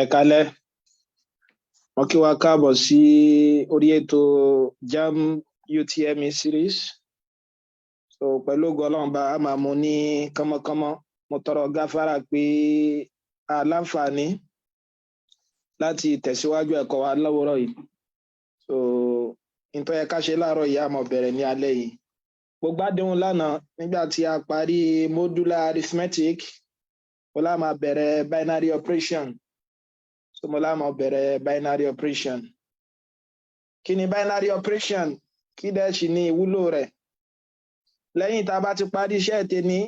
Ẹ kálẹ́, mo kí wa káàbọ̀ sí orí ètò JAMB UTME series. So pẹ̀lú ògo Ọlọ́run bá a máa mú ní kánmọ́kánmọ́. Mo tọrọ gáfárà pé a láǹfààní láti tẹ̀síwájú ẹ̀kọ́ wa lówùúrọ̀ yìí. So nítorí ẹ ká ṣe láàárọ̀ yìí a máa bẹ̀rẹ̀ ní alẹ́ yìí. Gbogbo àdéhùn lánàá nígbà tí a parí modular arithmetic, mo lá máa bẹ̀rẹ̀ binary operation. So mo lá máa bẹ̀rẹ̀ binary operation. Kí ni binary operation? Kí dẹ̀ sì ni ìwúlò rẹ̀? Lẹ́yìn tá a bá ti parí iṣẹ́ tèmi,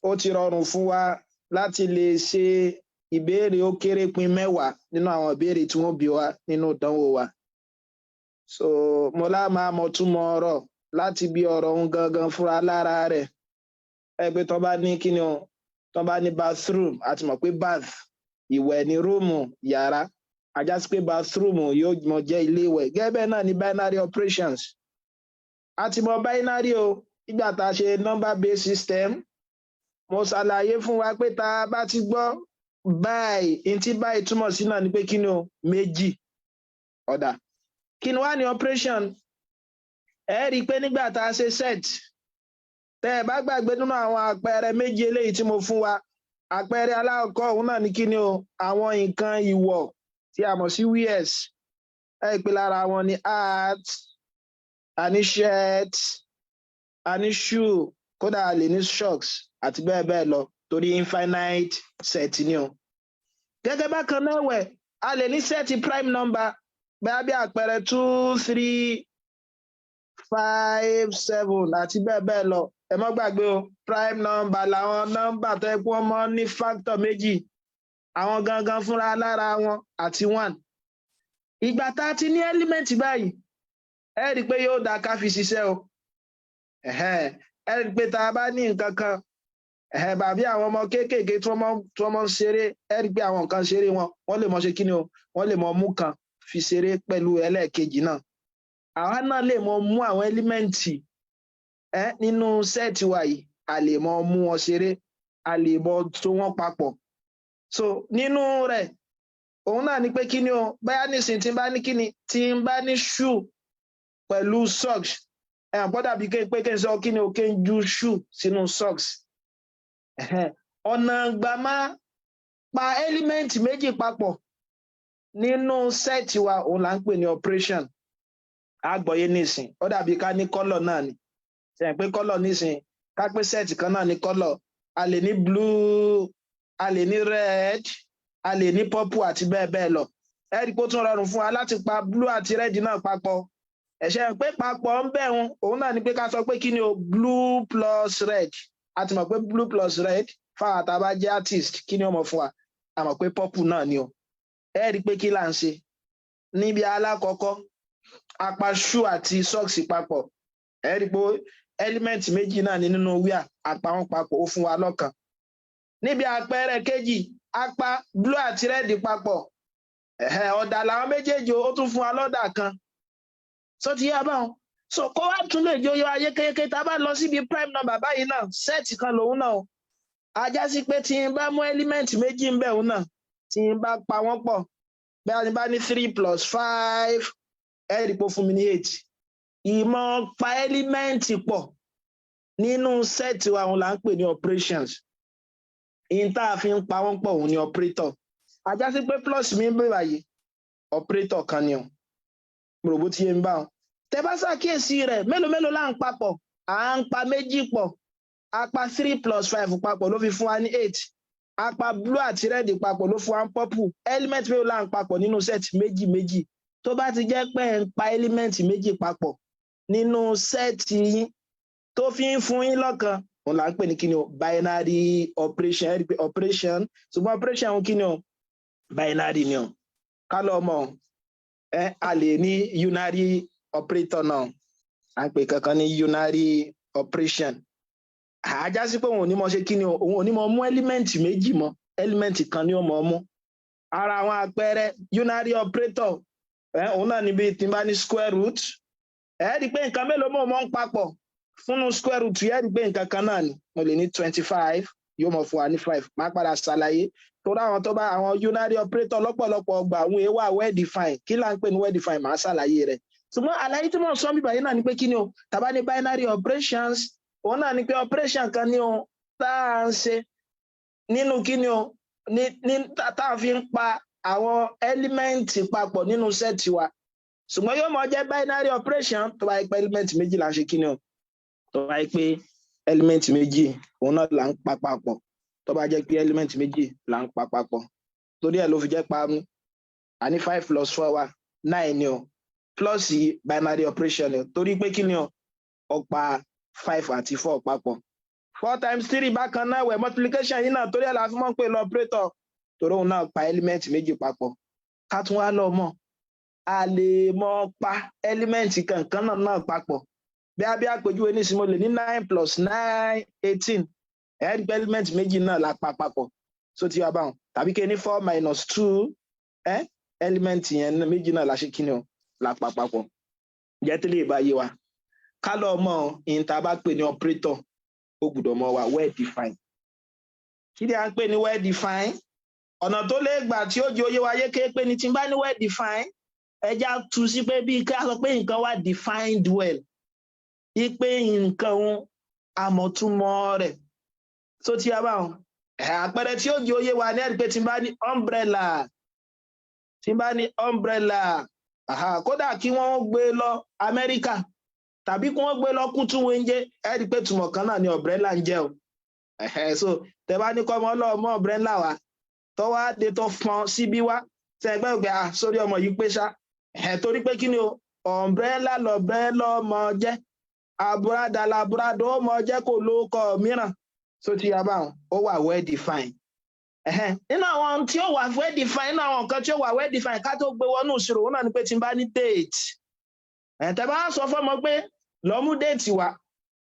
ó ti rọrùn fún wa láti lè ṣe ìbéèrè ó kéré pin 10 nínú àwọn ìbéèrè tí wọ́n bí wa nínú ìdánwò wa. So mo lá máa mọ̀ túmọ̀ ọ̀rọ̀ láti bí ọ̀rọ̀ ohun gangan fúnra lára rẹ̀. Ẹgbẹ́ tó bá ní kíni o, tó bá ní bathroom, a ti mọ̀ pé bath, ìwẹ̀ ní rúùmù, yàrá. Ajá sí pé bathroom yóò mọ jẹ́ ilé ìwẹ̀. Gẹ́gẹ́ bẹ́ẹ̀ náà ni binary operations. A ti mọ̀ binary o, nígbà tá a ṣe number based system. Mo ṣàlàyé fún wa pé tá a bá ti gbọ́ báyìí, ntí báyìí túmọ̀ sí náà ni pé kíni o, méjì. Ọ̀dà. Kí ni wá ní operation? Ẹ rí i pé nígbà tá a ṣe set, tẹ́ ẹ bá gbàgbé nínú àwọn àpẹẹrẹ méjì eléyìí tí mo fún wa, àpẹẹrẹ alákọ̀ọ́kọ́ òun náà ni kíni o, àwọn nǹkan ìwọ̀ tí a mọ̀ sí wears. Ẹ rí i pé lára wọn ni hat, a ní shirt, a ní shoe, kódà a lè ní socks àti bẹ́ẹ̀ bẹ́ẹ̀ lọ torí infinite set ni o. Gẹ́gẹ́ bákan náà wẹ̀, a lè ní set prime number bẹ́ẹ̀ bí àpẹẹrẹ 2, 3, 5, 7 àti bẹ́ẹ̀ bẹ́ẹ̀ lọ. Ẹ má gbàgbé o, prime number làwọn nọ́mbà tó yẹ kí wọ́n mọ ní factor méjì, àwọn gangan fúnra lára wọn àti 1. Ìgbà tá a ti ní element báyìí, ẹ rí i pé yóò dá ká fi ṣiṣẹ́ o. Ẹ rí i pé tá a bá ní nǹkan kan, bàbí àwọn ọmọ kéékèèké tí wọ́n mọ ń ṣeré, ẹ rí i pé àwọn nǹkan ṣeré wọn, wọ́n lè mọ ṣe kíni o, wọ́n lè mọ mú kan fi ṣeré pẹ̀lú ẹlẹ́ẹ̀kejì náà. Àwa náà lè mọ mú àwọn ẹ́límẹ́ǹtì nínú sẹ́ẹ̀tì wa yìí, a lè mọ mú wọn ṣeré, a lè mọ tó wọn papọ̀. So nínú rẹ̀, òun náà ni pé kíni o, báyà nísìn tí n bá ní kíni, tí n bá ní shoe pẹ̀lú socks, gbọ́dọ̀ bí pé kí n sọ kíni o, kí n ju shoe sínú socks. Ọ̀nà gbà máa pa ẹ́límẹ́ǹtì méjì papọ̀ nínú sẹ́ẹ̀tì wa, òun là ń pè ní operation. Àgbọ́yé nísìn, ó dàbí ká ní kọ́lọ̀ náà ni. Ṣé pé kọ́lọ̀ nísìn, ká pé sẹ́ẹ̀tì kan náà ní kọ́lọ̀, a lè ní blue, a lè ní red, a lè ní purple àti bẹ́ẹ̀ bẹ́ẹ̀ lọ. Ẹ rí i pé ó tún rọrùn fún wa láti pa blue àti red náà papọ̀. Ẹ̀ṣẹ̀ pé papọ̀ ń bẹ̀ wọn, òun náà ni pé ká sọ pé kí ni o, blue plus red. A ti mọ̀ pé blue plus red fáwọn àtàbá jẹ́ artist, kí ni ó mọ̀ fún wa? A mọ̀ pé purple náà ni o. Ẹ rí i pé kí là ń ṣe? Níbi alákọ̀ọ́kọ́, a pa shoe àti socks papọ̀. Ẹ rí i pé element méjì náà ní nínú wíà, a pa wọn papọ̀, ó fún wa lọ́kan. Níbi àpẹẹrẹ kejì, a pa blue àti red papọ̀. Ọ̀dà làwọn méjèèjì, ó tún fún wa lọ́dà kan. So ti yá báwọn. So kó wá tún lè jó yọ ayé kéékèèké tá a bá lọ síbi prime number báyìí náà, sẹ́ẹ̀tì kan lòun náà. Ajá sí pé tí n bá mú element méjì ń bẹ̀ òun náà, tí n bá pa wọ́n pọ̀, bẹ́ẹ̀ ni bá ní 3 plus 5, ẹ rí i pé ó fún mi ní 8. Ìmọ̀ pa ẹ́límẹ́ǹtì pọ̀ nínú sẹ́ẹ̀tì wa òun là ń pè ní operations. Ìyìn tá a fi ń pa wọ́n pọ̀ òun ni operator. Ajá sí pé plus mi ń bẹ̀rẹ̀ báyìí, operator kan ni o. Mo rò bó ti yé mi báwọn. Tẹ́ bá ṣàkíyèsí rẹ̀, mélòó là ń papọ̀? À ń pa méjì pọ̀. A pa 3 plus 5 papọ̀ ló fi fún wa ní 8. A pa blue àti red papọ̀ ló fún wa ní purple. Element mélòó là ń papọ̀ nínú set méjì. Tó bá ti jẹ́ pé ẹ̀ ń pa element méjì papọ̀ nínú sẹ́ẹ̀tì yín tó fi ń fún yín lọ́kan, òun là ń pè ní kíni o, binary operation. Operation, ṣùgbọ́n operation òun kíni o, binary ni o. Ká lọ mọ̀, a lè ní unary operator náà, à ń pè kankan ní unary operation. Àjá sí pé òun ò ní mọ ṣe kíni o, òun ò ní mọ mú element méjì mọ́, element kan ni ó mọ mú. Ara àwọn àpẹẹrẹ unary operator, òun náà níbi tí n bá ní square root, ẹ rí i pé nǹkan mélòó mọ̀ ń papọ̀ fúnnú square root, ẹ rí i pé nǹkan kan náà ni. Mo lè ní 25 yóò mọ̀ fún wa ní 5 má padà ṣàlàyé tó dáwọn tó bá àwọn unary operator lọ́pọ̀lọpọ̀ ọgbà àwọn èèwà well defined kí là ń pè ní well defined máa ṣàlàyé rẹ̀ ṣùgbọ́n àlàyé tí mo sọ bíbá yìí náà ni pé kí ni o tàbá ní binary operations òun náà ni pé operation kan ni o tá à ń ṣe nínú kí ni o ní tá a fi ń pa àwọn element papọ̀ nínú set wa ṣùgbọ́n yóò mọ̀ jẹ́ binary operation tó bá yẹ pé element méjì là ń ṣe kí ni o tó bá yẹ pé element méjì òun náà là ń pa papọ̀ tó bá jẹ́ pé element méjì là ń pa papọ̀ torí ẹ̀ ló fi jẹ́ pa àní 5 plus 4 wa 9 ni o plus binary operation ni o torí pé kí ni o ó pa 5 àti 4 papọ̀ 4 times 3 bákan náà wẹ̀ multiplication yìí náà torí ẹ̀ la fi mọ̀ pé lọ operator torí òun náà pa element méjì papọ̀ ká tún wá lọ mọ̀ a lè mọ̀ pa element kankan náà papọ̀ bí àpèjúwe ní ìsinmi lè ní 9 plus 9 18 element méjì náà la pa papọ̀ so ti wá báwọn tàbí kí ní 4 minus 2 element yẹn méjì náà la ṣe kí ni o la pa papọ̀ jẹ́ tí lè bá yé wa ká lọ mọ̀ ìyìn tá a bá pè ní operator ó gbọ́dọ̀ mọ̀ wá well defined kí ni à ń pè ní well defined ọ̀nà tó lè gbà tí ó jẹ́ òye wa yéké pé ní tí n bá ní well defined ẹja tú sí pé bí ká sọ pé nǹkan wá defined well ipe nǹkan àmọ̀túnmọ̀ rẹ̀ tó ti yá báwọn àpẹẹrẹ tí ó jẹ́ òye wa ní ẹ̀rí pé tí n bá ní umbrella kódà kí wọ́n gbé lọ Amẹ́ríkà tàbí kí wọ́n gbé lọ Kútúwéńjé ẹ̀rí pé túmọ̀ kan náà ni umbrella ń jẹ́ o so tẹ bá ní kọ́mọ ọlọ́ọ̀mọ umbrella wa tó wá dé tó fọn síbí wá tẹ ẹgbẹ́ ògbẹ́ sórí ọmọ yìí pé ṣá torí pé kí ni o umbrella lọ́bẹ̀rẹ̀ ọmọ jẹ́ àbúradà làbúradà ó mọ jẹ́ kó lóókọ mìíràn so ti yá báwọn ó wà well defined nínú àwọn tí ó wà well defined nínú àwọn nǹkan tí ó wà well defined ká tó gbé wọnú ìṣirò òun náà ni pé tí n bá ní date tẹ bá sọ fọmọ pé lọ mú déètì wá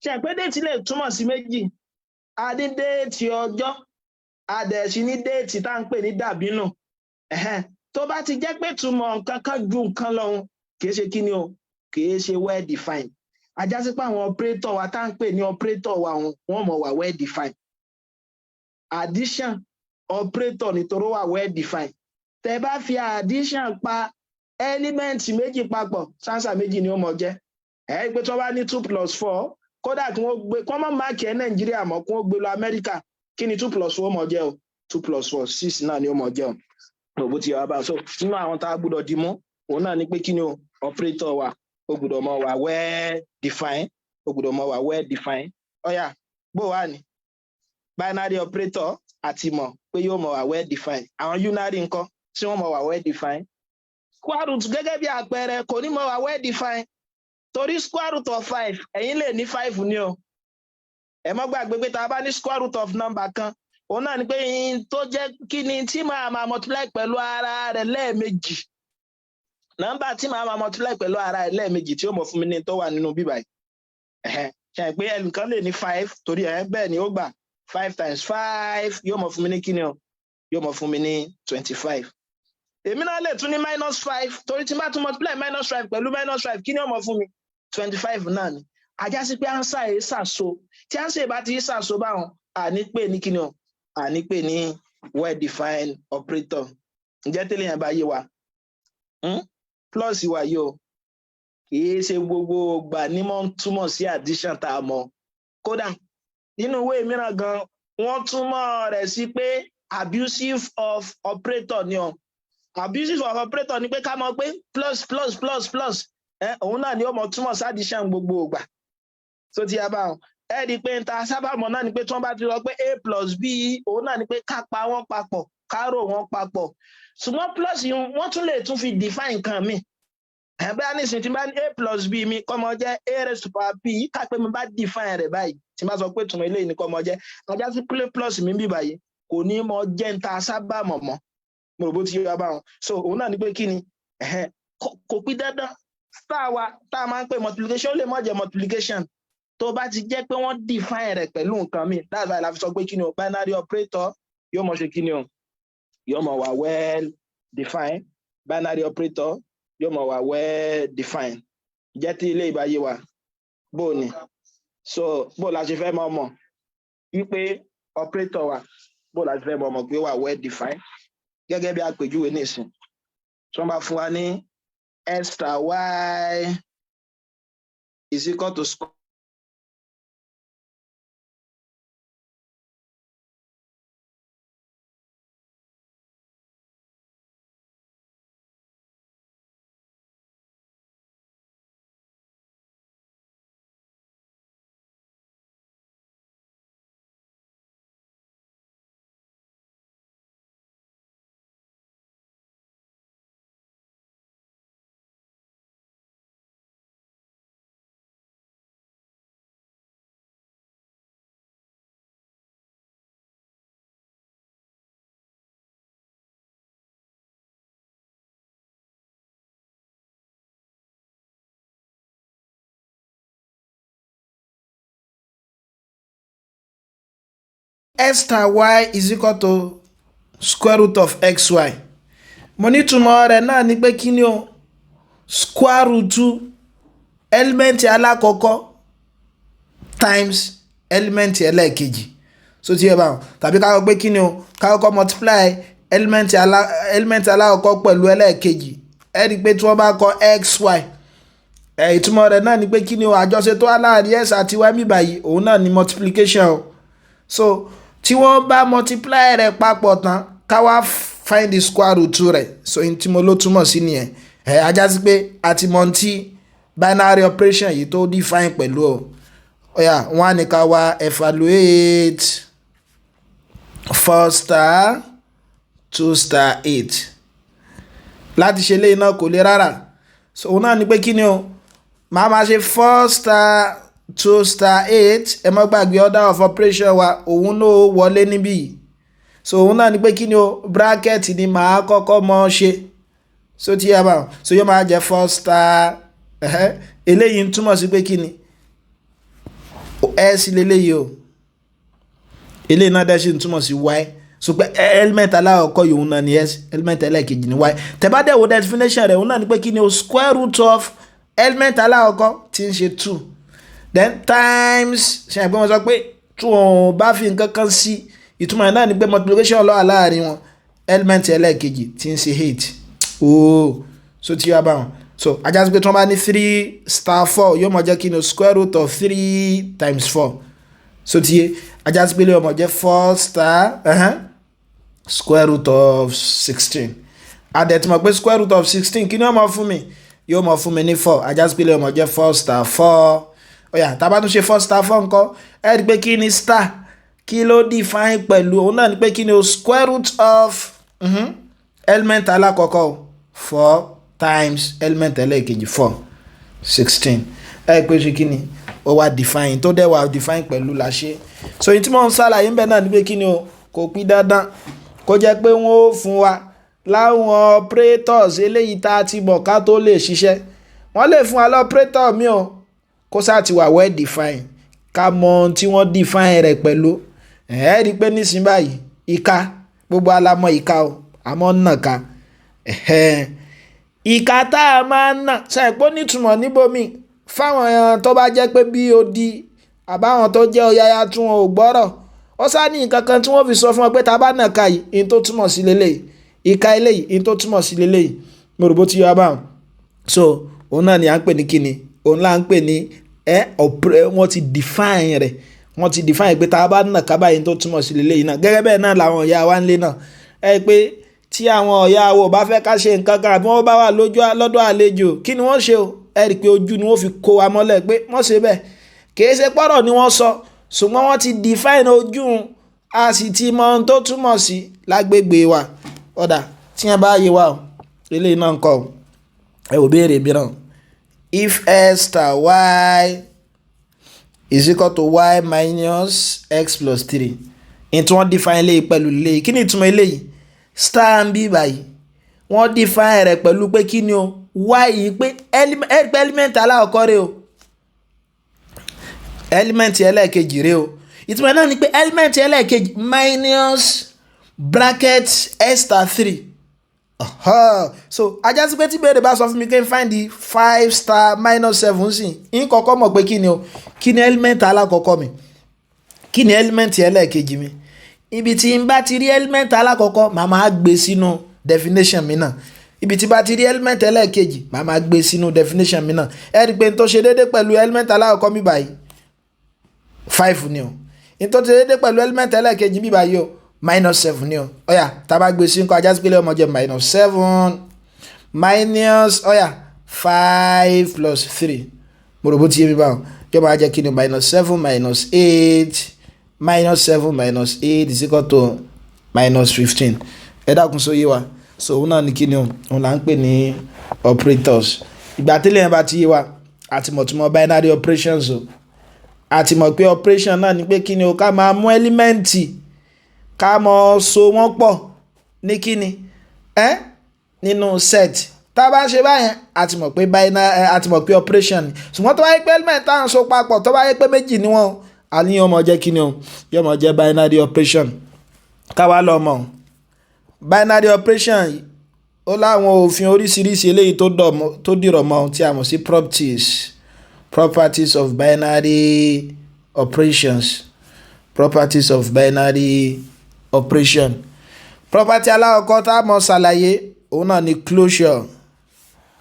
ṣe pé déètì lè túmọ̀ sí méjì a ní déètì ọjọ́ a dẹ̀ sí ní déètì tá à ń pè ní dàbínù tó bá ti jẹ́ pé túmọ̀ nǹkan kan ju nǹkan lọ kìí ṣe kí ni o kìí ṣe well defined ajá sí pé àwọn operator wa tá à ń pè ní operator wa wọ́n mọ̀ wà well defined addition operator nítorí wà well defined tẹ bá fi addition pa element méjì papọ̀ sánsà méjì ni ó mọ̀ jẹ́ pé tí wọ́n bá ní 2 plus 4 kódà kí wọ́n gbé kí wọ́n má máàkì ẹ̀ Nàìjíríà mọ́ kí wọ́n gbé lọ Amẹ́ríkà kí ni 2 plus 4 mọ̀ jẹ́ o 2 plus 4 6 náà ni ó mọ̀ jẹ́ o òbó ti yà wá bá so nínú àwọn tá a gbọ́dọ̀ dì mú òun náà ni pé kí ni o operator wa ó gbọ́dọ̀ mọ̀ wà well defined ó gbọ́dọ̀ mọ̀ wà well defined ọ̀yà bó wà ní binary operator àti mọ̀ pé yóò mọ̀ wà well defined àwọn unary ńkọ́ tí wọ́n mọ̀ wà well defined square root gẹ́gẹ́ bí àpẹẹrẹ kò ní mọ̀ wà well defined torí square root of 5 ẹ̀yin lè ní 5 ní o ẹ má gbàgbé pé tá a bá ní square root of number kan òun náà ni pé tó jẹ́ kí ni tí máa multiply pẹ̀lú ara rẹ̀ lẹ́ẹ̀mejì nọ́mbà tí máa multiply pẹ̀lú ara rẹ̀ lẹ́ẹ̀mejì tí ó mọ̀ fún mi ní tó wà nínú bíbá yìí ṣe pé ẹnìkan lè ní 5 torí bẹ́ẹ̀ ni ó gbà 5 times 5 yóò mọ̀ fún mi ní kíni o yóò mọ̀ fún mi ní 25 èmi náà lè tún ní -5 torí tí n bá tún multiply -5 pẹ̀lú -5 kí ni ó mọ̀ fún mi 25 náà ni ajá sí pé ánsà yìí ṣàṣo tí ánsà yìí bá ti ṣàṣo báwọn àní pè ní kíni o àní pè ní well defined operator ǹjẹ́ tẹ́lẹ̀ yẹn bá yé wa plus wa yìí o kìí ṣe gbogbo gbà ní mọ́ ń túmọ̀ sí addition tá a mọ̀ kódà nínú ìwé mìíràn gan wọ́n túmọ̀ rẹ̀ sí pé abusive of operator ni o abusive of operator ni pé ká mọ̀ pé plus òun náà ni ó mọ̀ túmọ̀ sí addition gbogbo ìgbà tó ti yá báwọn ẹ rí i pé ta sábà mọ̀ náà ni pé tí wọ́n bá ti sọ pé a plus b òun náà ni pé ká pa wọ́n papọ̀ ká rò wọ́n papọ̀ ṣùgbọ́n plus yìí wọ́n tún lè tún fi define nǹkan mi bẹ́ẹ̀ ní ìsìn tí bá ní a plus b mi kọ́ mọ jẹ́ a raised to power p ká pé mi bá define rẹ̀ báyìí tí bá sọ pé tùmọ̀ eléyìí ni kọ́ mọ jẹ́ ajá sí pé plus mi bí báyìí kò ní mọ jẹ́ ń ta sábà mọ̀ mọ́ mo rò bó ti yọ abáwọn so òun náà ni pé kí ni kò pín dandan star wa tá a máa ń pè multiplication ó lè mọ̀ jẹ́ multiplication tó bá ti jẹ́ pé wọ́n define rẹ̀ pẹ̀lú nǹkan mi that's why la fi sọ pé kí ni o binary operator yóò mọ̀ ṣe kí ni o yóò mọ̀ wà well defined binary operator yóò mọ̀ wà well defined jẹ́ tí ilé ìbáyé wa bó ni so bó la ṣe fẹ́ mọ̀ wípé operator wa bó la fẹ́ mọ̀ pé wà well defined gẹ́gẹ́ bí àpèjúwe nísìn tí wọ́n bá fún wa ní x star y is equal to square x star y is equal to square root of xy. Mo ní túmọ̀ rẹ̀ náà ni pé kí ni o square root element alákọ̀ọ́kọ́ times element ẹlẹ́ẹ̀kejì. So ti yẹ báwọn tàbí ká kọ pé kí ni o ká kọ́kọ́ multiply element alákọ̀ọ́kọ́ pẹ̀lú ẹlẹ́ẹ̀kejì. Ẹ rí i pé tí wọ́n bá kọ xy ìtumọ̀ rẹ̀ náà ni pé kí ni o àjọṣe tó wà láàrin x àti y mi báyìí òun náà ni multiplication o. So tí wọ́n bá multiply rẹ̀ papọ̀ tán ká wá find the square root rẹ̀ so in tí mo ló túmọ̀ sí nìyẹn ajá sí pé àti mọ̀ tí binary operation yìí tó define pẹ̀lú o ọ̀yà wọ́n á ní ká wá evaluate 4 star 2 star 8 láti ṣe léyìn náà kò lè rárá so òun náà ni pé kí ni o màá máa ṣe 4 star 2 star 8 ẹ má gbàgbé order of operation wa òun náà wọlé níbí so òun náà ni pé kí ni o bracket ni màá kọ́kọ́ mọ́ ṣe so tí yà bá so yóò máa jẹ́ 4 star eléyìí ń túmọ̀ sí pé kí ni s lélẹ́yìí o eléyìí náà dẹ́ sí ń túmọ̀ sí y so pé element alákọ̀ọ́kọ́ yìí òun náà ni s element ẹlẹ́ẹ̀kejì ni y tẹ́bá dẹ̀ wo definition rẹ̀ òun náà ni pé kí ni o square root of element alákọ̀ọ́kọ́ tí ń ṣe 2 then times ṣe àgbẹ̀ wọn sọ pé tí wọn bá fi nǹkan kan sí ìtumọ̀ náà ni pé multiplication lọ́wọ́ láàrin wọn element ẹlẹ́ẹ̀kejì tí ń ṣe 8 ooo so tí wàá bá wọn so ajá sí pé tí wọ́n bá ní 3 star 4 yóò mọ̀ jẹ́ kí ni square root of 3 times 4 so tí ajá sí pé yóò mọ̀ jẹ́ 4 star square root of 16 adẹ̀tìmọ̀ pé square root of 16 kí ni yóò mọ̀ fún mi yóò mọ̀ fún mi ní 4 ajá sí pé yóò mọ̀ jẹ́ 4 star 4 ọ̀yà tá a bá tún ṣe 4 star 4 nǹkan ẹ rí i pé kí ni star kí ló define pẹ̀lú òun náà ni pé kí ni o square root of element alákọ̀ọ́kọ́ 4 times element ẹlẹ́ẹ̀kejì 4 16 ẹ pé ṣe kí ni ó wá define tó dẹ̀ wá define pẹ̀lú la ṣe so èyí tí mo ń ṣàlàyé ń bẹ̀ náà ni pé kí ni o kò pín dandan kó jẹ́ pé wọ́n ó fún wa láwọn operators eléyìí tá a ti mọ̀ ká tó lè ṣiṣẹ́ wọ́n lè fún wa lọ operator mi o kó sáà ti wà well define ká mọ ohun tí wọ́n define rẹ̀ pẹ̀lú ẹ rí i pé nísìnyí báyìí ìka gbogbo alamọ ìka o àmọ́ nàka ìka tá a máa ń nà ṣàìpọ́ nítumọ̀ níbòmí fáwọn èèyàn tó bá jẹ́ pé bí odi àbáwọn tó jẹ́ ọ̀yáyá tí wọn ò gbọ́rọ̀ ó sá ní nǹkan kan tí wọ́n fi sọ fún ọ pé tá a bá nàka yìí in tó túmọ̀ sí lélẹ́yìí ìka eléyìí in tó túmọ̀ sí lélẹ́yìí mo rò bó ti yọ abáwọn so òun náà ni à ń pè ní kíni òun là ń pè ní wọ́n ti define rẹ̀ wọ́n ti define pé tá a bá nà kábàá yìí tó túmọ̀ sí lélẹ́yìí náà gẹ́gẹ́ bẹ́ẹ̀ náà làwọn ọ̀yá wa ń lé náà pé tí àwọn ọ̀yá wo bá fẹ́ ká ṣe nǹkan kan àbí wọ́n bá wà lọ́dọ̀ àlejò kí ni wọ́n ṣe o rí i pé ojú ni wọ́n fi kó wa mọ́lẹ̀ pé wọ́n ṣe bẹ́ẹ̀ kìí ṣe pọ́rọ̀ ni wọ́n sọ ṣùgbọ́n wọ́n ti define ojú a sì ti mọ ohun tó túmọ̀ sí lágbègbè wa ọ̀dà tí wọ́n bá yé wa o eléyìí náà ń kọ́ ẹ ò béèrè mìíràn if s star y is equal to y minus x plus 3 in tí wọ́n define léyìí pẹ̀lú léyìí kí ni ìtumọ̀ eléyìí star ń bí báyìí wọ́n define rẹ̀ pẹ̀lú pé kí ni o y yìí pé element alákọ̀ọ́kọ́ rẹ̀ o element ẹlẹ́ẹ̀kejì rẹ̀ o ìtumọ̀ náà ni pé element ẹlẹ́ẹ̀kejì minus bracket s star 3 so ajá sí pé tí bèrè bá sọ fún mi kí n find the 5 star minus 7 sí n kọ́kọ́ mọ̀ pé kí ni o kí ni element alákọ̀ọ́kọ́ mi kí ni element ẹlẹ́ẹ̀kejì mi ibi tí n bá ti rí element alákọ̀ọ́kọ́ màá máa gbé sínú definition mi náà, ibi tí bá ti rí element ẹlẹ́ẹ̀kejì màá máa gbé sínú definition mi náà. ẹ rí i pé n tó ṣe déédé pẹ̀lú element alákọ̀ọ́kọ́ mi báyìí 5 ni o, n tó ṣe déédé pẹ̀lú element ẹlẹ́ẹ̀kejì mi báyìí o -7 ni o. ọ̀yà tá a bá gbé sí nǹkan ajá sí pé ọmọ jẹ́ -7 minus 5 plus 3 mo rò bó ti yé mi báwọn yóò máa jẹ́ kí ni -7 minus 8 -7 minus 8 is equal to -15. ẹ dákun sóyè wa, so òun náà ní kí ni òun là ń pè ní operators. ìgbà tí lẹ́yìn bá ti yé wa àti mọ̀ tí mo binary operations o, àti mọ̀ pé operation náà ní pé kí ni o ká máa mú ẹ́límẹ́ǹtì ká mọ̀ so wọ́n pọ̀ ní kí ni nínú set. tá a bá ṣe báyẹn àti mọ̀ pé binary àti mọ̀ pé operation ni. ṣùgbọ́n tó bá yẹ pé element tá à ń so papọ̀ tó bá yẹ pé méjì ni wọ́n àníyàn ọmọ jẹ́ kí ni o yóò mọ̀ jẹ́ binary operation. káwa lọ mọ̀ binary operation yìí ó láwọn òfin oríṣiríṣi eléyìí tó dìrọ̀ mọ́ tí a mọ̀ sí properties of binary operations. properties of binary operation. property alákọ̀ọ́kọ́ tá a mọ̀ ṣàlàyé òun náà ni closure.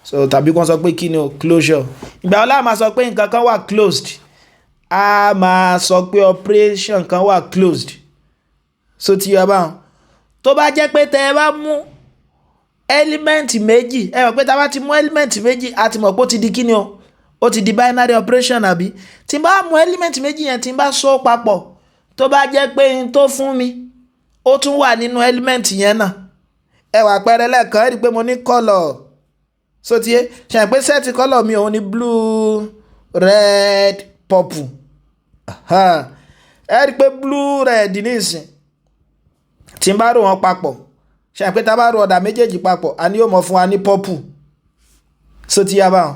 so tàbí kan sọ pé kí ni o closure. ìgbà ọlá máa sọ pé nǹkan kan wà closed, a máa sọ pé operation kan wà closed. so ti yọ báwọn tó bá jẹ́ pé tẹ́ ẹ bá mú element méjì, ẹ mọ̀ pé tá a bá ti mú element méjì a ti mọ̀ pé ó ti di kí ni o ó ti di binary operation àbí. tí n bá mú element méjì yẹn tí n bá so papọ̀ tó bá jẹ́ pé n tó fún mi ó tún wà nínú element yẹn náà. ẹ wà pẹ́rẹ́ lẹ́ẹ̀kan ẹ rí i pé mo ní color. so ti yé ṣe pé set color mi òun ni blue red purple. ẹ rí i pé blue red nísìn tí n bá rò wọn papọ̀ ṣe pé tá a bá rò ọ̀dà méjèèjì papọ̀ a ní yóò mọ̀ fún wa ní purple. so ti yá báwọn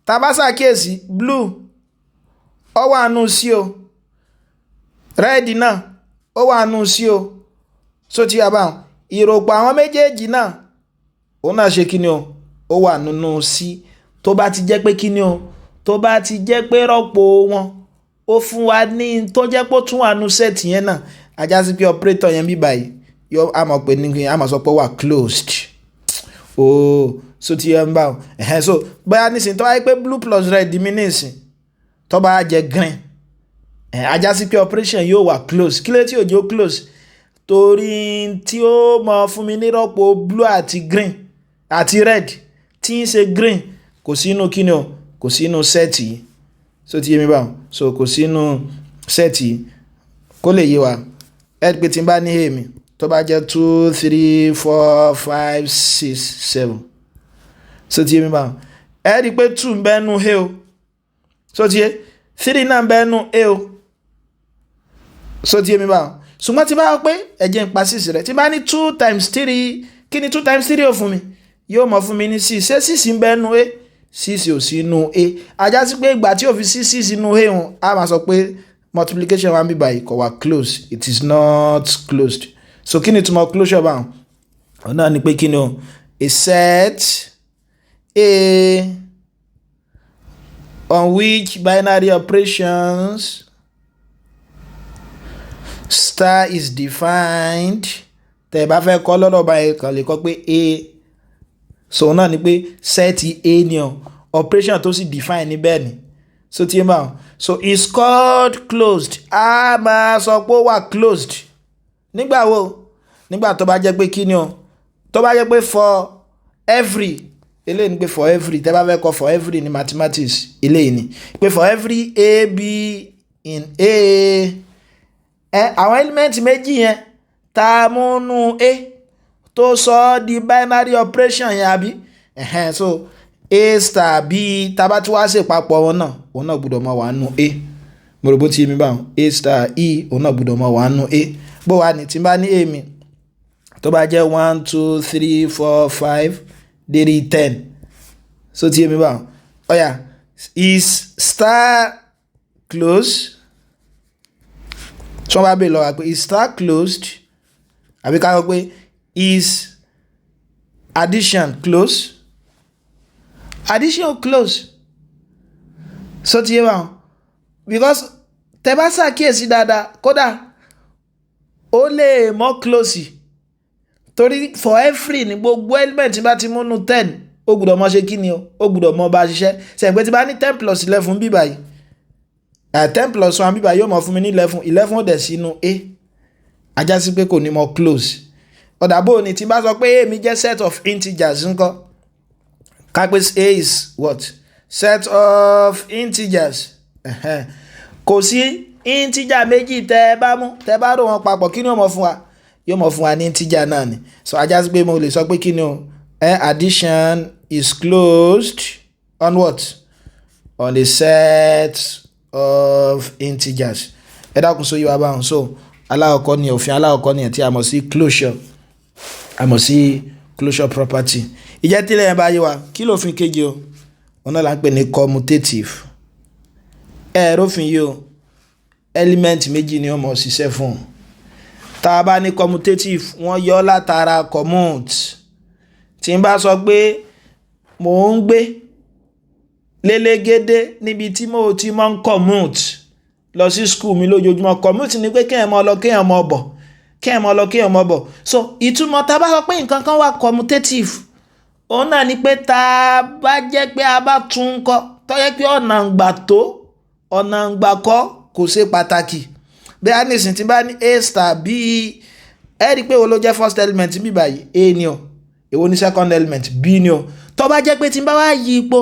tá a bá ṣàkíyèsí blue ó wà nù sí o, red náà ó wà nù sí o. so ti yá báwọn ìròpọ̀ àwọn méjèèjì náà òun náà ṣe kíni o ó wà nínú sí. tó bá ti jẹ́ pé kíni o tó bá ti jẹ́ pé rọ́pò wọn ó fún wa ní tó jẹ́ pé ó tún wà nù set yẹn náà ajá sí pé operator yẹn bí báyìí yóò a mọ̀ pé ní a mọ̀ sọ pé wà closed. so ti yẹn bá wọn so bóyá nísìnyí tó bá yẹ pé blue plus red mi nísìnyí tó bá jẹ́ green ajá sí pé operation yóò wà close. kí ló tí òjò close torí tí ó mọ fún mi nírọ́pò blue àti green àti red tí ń ṣe green kò sínú kíni o kò sínú set yìí. so ti yé mi báwọn so kò sínú set yìí kó lè yé wa. ẹ pé tí n bá ní èmi tó bá jẹ́ 2 3 4 5 6 7 so ti yé mi báwọn ẹ rí pé 2 ń bẹ nú he o. so ti yé 3 náà ń bẹ nú he o. so ti yé mi báwọn ṣùgbọ́n tí bá wọ́n pé ẹ̀jẹ̀ ń pa 6 rẹ̀ tí bá ní 2 times 3 kí ni 2 times 3 ò fún mi yóò mọ̀ fún mi ní 6 ṣé 6 ń bẹ nú he 6 ò sí nú he ajá sí pé ìgbà tí ò fi 6 nú he hàn á máa sọ pé multiplication wa ń bí báyìí kò wà close, it is not closed. so kí ni túmọ̀ closure báwọn ọ̀nà ni pé kí ni o a set A on which binary operations star is defined. tẹ́ ẹ bá fẹ́ kọ́ lọ́dọ̀ báyìí kan lè kọ́ pé A so náà ni pé set A ni o operation tó sì define níbẹ̀ ni. so tí ẹ bá wọn so is called closed a máa sọ pé ó wà closed nígbà wo nígbà tó bá jẹ́ pé kí ni o tó bá jẹ́ pé for every eléyìí ni pé for every tẹ́ bá fẹ́ kọ́ for every ní mathematics eléyìí ni pé for every A B in A àwọn element méjì yẹn tá a mú nú A tó sọ di binary operation yẹn àbí so A star B tá bá tí wá ṣe papọ̀ wọn náà òun náà gbọ́dọ̀ máa wà nú A. mo rò bó ti yé mi báwọn A star E òun náà gbọ́dọ̀ máa wà nú A. bó wà ní tí n bá ní A mi tó bá jẹ́ 1 2 3 4 5 dérí 10 so ti yé mi báwọn ọ̀yà is star closed tí wọ́n bá bèèrè lọ́wọ́ pé is star closed àbí ká sọ pé is addition closed. addition close so ti yé báwọn because tẹ́ bá ṣàkíyèsí dáadáa kódà ó lè mọ́ close torí for every ní gbogbo element tí bá ti múnú 10 ó gbọ́dọ̀ mọ́ ṣe kí ni o ó gbọ́dọ̀ mọ́ bá ṣiṣẹ́ ṣe pé tí bá ní 10 plus 11 bí báyìí 10 plus 1 bí báyìí yóò mọ̀ fún mi ní 11 ó dẹ̀ sínú a ajá sí pé kò ní mọ́ close ọ̀dà bó ni tí bá sọ pé a mi jẹ́ set of integers ńkọ́ ká pé a is what set of integers kò sí integer méjì tẹ́ bá mú tẹ́ bá rò wọn papọ̀ kí ni ó mọ̀ fún wa yóò mọ̀ fún wa ní integer náà ni so ajá sí pé mo lè sọ pé kí ni o addition is closed on what on a set of integers ẹ dákun sóyè wa báwọn so aláwọ̀kọ́ ni òfin aláwọ̀kọ́ ni tí a mọ̀ sí closure a mọ̀ sí closure property ìjẹ́ tí lẹ́yìn bá yé wa kí lófin kejì o wọn náà là ń pè ní commutative rófin yìí o element méjì ni wọ́n mọ̀ ṣiṣẹ́ fún tá a bá ní commutative wọ́n yọ látara commute tí n bá sọ pé mò ń gbé lélégédé níbi tí mo ti máa ń commute lọ sí school mi lójoojúmọ́ commute ni pé kéèyàn mọ́ lọ kéèyàn mọ́ bọ̀ kéèyàn mọ́ lọ kéèyàn mọ́ bọ̀ so ìtumọ̀ tá a bá sọ pé nǹkan kan wà commutative òun náà ni pé tá a bá jẹ́ pé a bá tún kọ́ tó yẹ pé ọ̀nà ìgbà tó ọ̀nà ìgbà kọ́ kò ṣe pàtàkì bí a nìsín tí bá ní a star b ẹ rí i pé wo ló jẹ́ first element bí báyìí a ni o èwo ní second element b ni o tó bá jẹ́ pé tí n bá wá yí ipò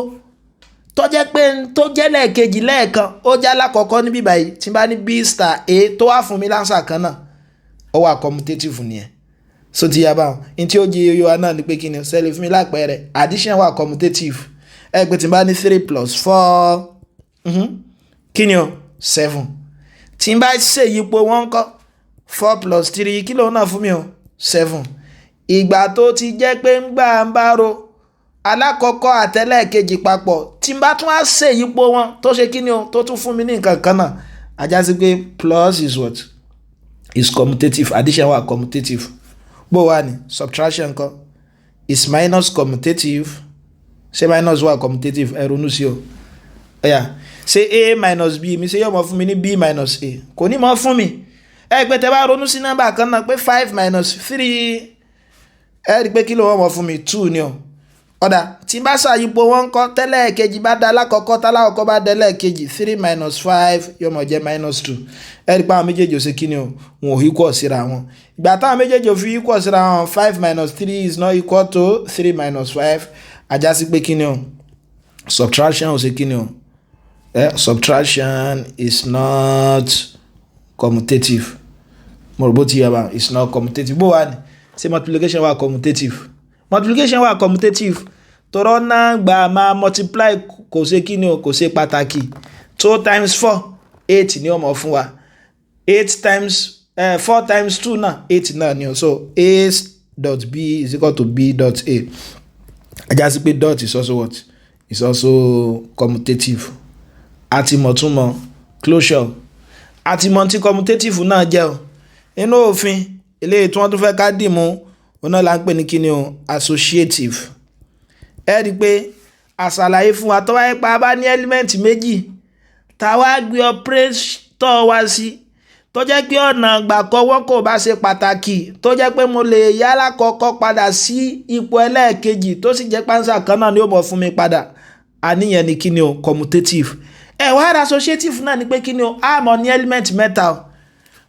tó jẹ́ pé tó jẹ́ lẹ́ẹ̀kejì lẹ́ẹ̀kan ó já lákọ̀ọ́kọ́ ní bí báyìí tí n bá ní b star a tó wá fún mi lánsà kan náà ó wà commutative nìyẹn so ti yá báwọn ní tí ó jẹ́ yóò wá náà ni pé kí ni sẹ́lẹ̀ fún mi lápẹẹrẹ addition wà commutative ẹ pé tí n bá ní 3 plus 4 kí ni o 7 tí n bá ṣe yípo wọn kọ́ 4 plus 3 kí ló náà fún mi o 7 ìgbà tó ti jẹ́ pé ń gbà ń bá ro alákọ̀ọ́kọ́ àtẹlẹ́ẹ̀kejì papọ̀ tí n bá tún á ṣe yípo wọn tó ṣe kí ni o tó tún fún mi ní nǹkan kan náà ajá sí pé plus is what is commutative addition wà commutative bó wà ní subtraction kọ́ is minus commutative ṣé minus wà commutative ẹ ronú sí o ṣé a minus b mi ṣe yóò mọ fún mi ní b minus a kò ní mọ fún mi ẹ pé tẹ bá ronú sí nọ́mbà kan náà pé 5 minus 3 ẹ rí i pé kí ló wọ́n mọ fún mi 2 ni o ọ̀dà tí n bá ṣàyípo wọn kọ́ tẹ́lẹ̀ kejì bá da lákọ̀ọ́kọ́ tálákọ̀ọ́kọ́ bá dẹ́lẹ̀ kejì 3 minus 5 yóò mọ̀ jẹ́ minus 2 ẹ rí i pé àwọn méjèèjì ò ṣe kí ni o wọn ò equal síra wọn ìgbà táwọn méjèèjì ò fi equal síra wọn 5 minus 3 is not equal to 3 minus 5 ajá sí pé kí ni o subtraction ò ṣe kí ni o subtraction is not commutative mo rò bó ti yẹ bá is not commutative bó wà ní ṣé multiplication wà commutative multiplication wà commutative tọrọ náà gbà máa multiply kò ṣe kí ni o kò ṣe pàtàkì 2 times 4 8 ni ó mọ̀ fún wa 8 times 4 times 2 náà 8 náà ni o so a dot b is equal to b dot a ajá sí pé dot is also what is also commutative àti mọ̀túnmọ̀ closure àti mọ̀ tí commutative náà jẹ́ o inú òfin eléyìí tí wọ́n tún fẹ́ ká dì mú òun náà là ń pè ní kíni o associative ẹ rí i pé àṣàlàyé fún wa tó wáyé pa bá ní element méjì tá a wá gbé operator wá sí tó jẹ́ pé ọ̀nà àgbàkọ́ wọn kò bá ṣe pàtàkì tó jẹ́ pé mo lè yálà kọ́kọ́ padà sí ipò ẹlẹ́ẹ̀kejì tó sì jẹ́ pánsá kan náà ni ó bọ̀ fún mi padà àníyàn ní kíni o commutative wá ra associative náà ni pé kíni o a mọ̀ ní element mẹ́ta o